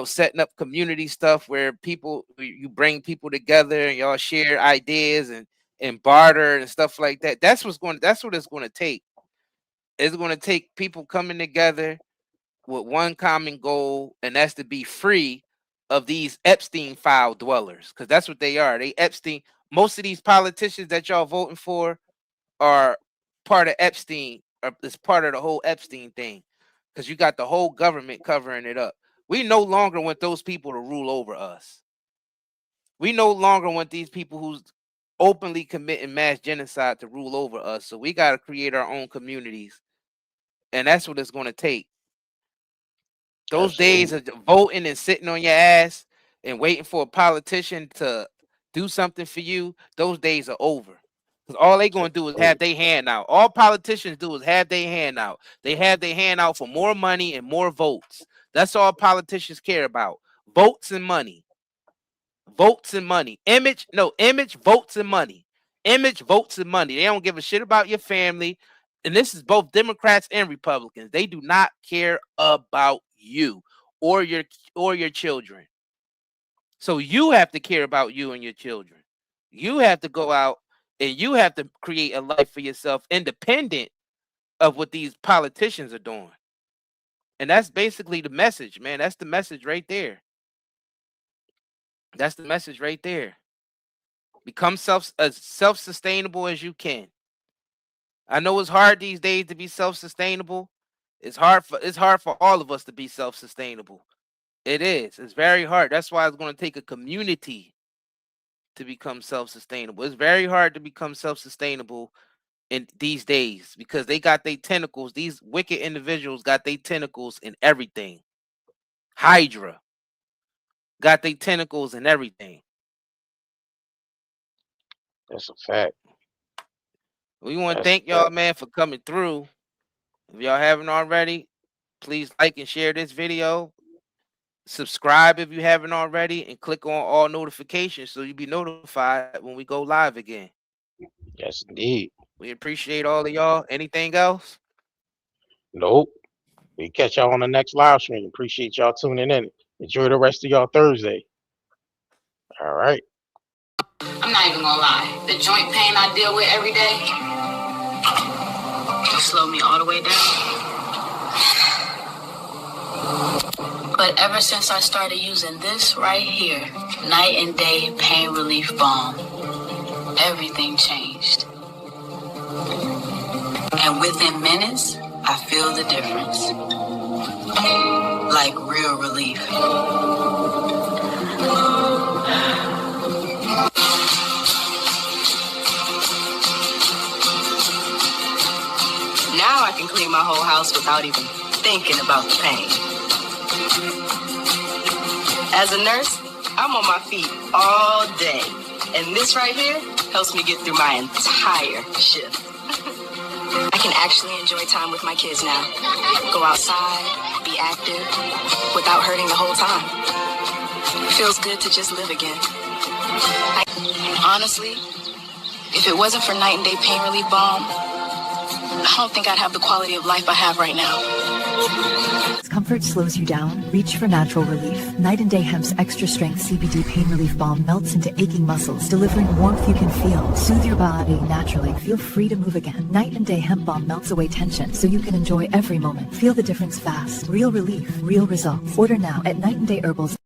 setting up community stuff where you bring people together and y'all share ideas and barter and stuff like that. That's what it's going to take. It's going to take people coming together with one common goal, and that's to be free of these Epstein file dwellers, because that's what they are. They Epstein. Most of these politicians that y'all voting for are part of Epstein, or it's part of the whole Epstein thing, because you got the whole government covering it up. We no longer want those people to rule over us. We no longer want these people who's openly committing mass genocide to rule over us. So we got to create our own communities, and that's what it's going to take. Those days of voting and sitting on your ass and waiting for a politician to do something for you, those days are over. Because all they going to do is have their hand out. All politicians do is have their hand out. They have their hand out for more money and more votes. That's all politicians care about. Votes and money. Votes and money. Image, votes and money. Image, votes and money. They don't give a shit about your family. And this is both Democrats and Republicans. They do not care about you or your children. So you have to care about you and your children. You have to go out and you have to create a life for yourself independent of what these politicians are doing. And that's basically the message, man. That's the message right there. That's the message right there. Become as self-sustainable as you can. I know it's hard these days to be self-sustainable. It's hard for all of us to be self-sustainable. It is. It's very hard. That's why it's going to take a community to become self-sustainable. It's very hard to become self-sustainable in these days because they got their tentacles. These wicked individuals got their tentacles in everything. Hydra got their tentacles in everything. That's a fact. We want to thank y'all, man, for coming through. If y'all haven't already, please like and share this video. Subscribe if you haven't already, and click on all notifications so you'll be notified when we go live again. Yes, indeed. We appreciate all of y'all. Anything else? Nope. We catch y'all on the next live stream. Appreciate y'all tuning in. Enjoy the rest of y'all Thursday. All right. I'm not even gonna lie. The joint pain I deal with every day just slow me all the way down. But ever since I started using this right here, night and day pain relief balm, everything changed. And within minutes, I feel the difference. Like real relief. Now I can clean my whole house without even thinking about the pain. As a nurse, I'm on my feet all day. And this right here helps me get through my entire shift. I can actually enjoy time with my kids now. Go outside, be active, without hurting the whole time. It feels good to just live again. Honestly, if it wasn't for Night and Day Pain Relief Balm, I don't think I'd have the quality of life I have right now. Discomfort slows you down? Reach for natural relief. Night and Day Hemp's extra strength CBD pain relief balm melts into aching muscles, delivering warmth you can feel. Soothe your body naturally. Feel free to move again. Night and Day Hemp balm melts away tension so you can enjoy every moment. Feel the difference fast. Real relief, real results. Order now at Night and Day Herbals.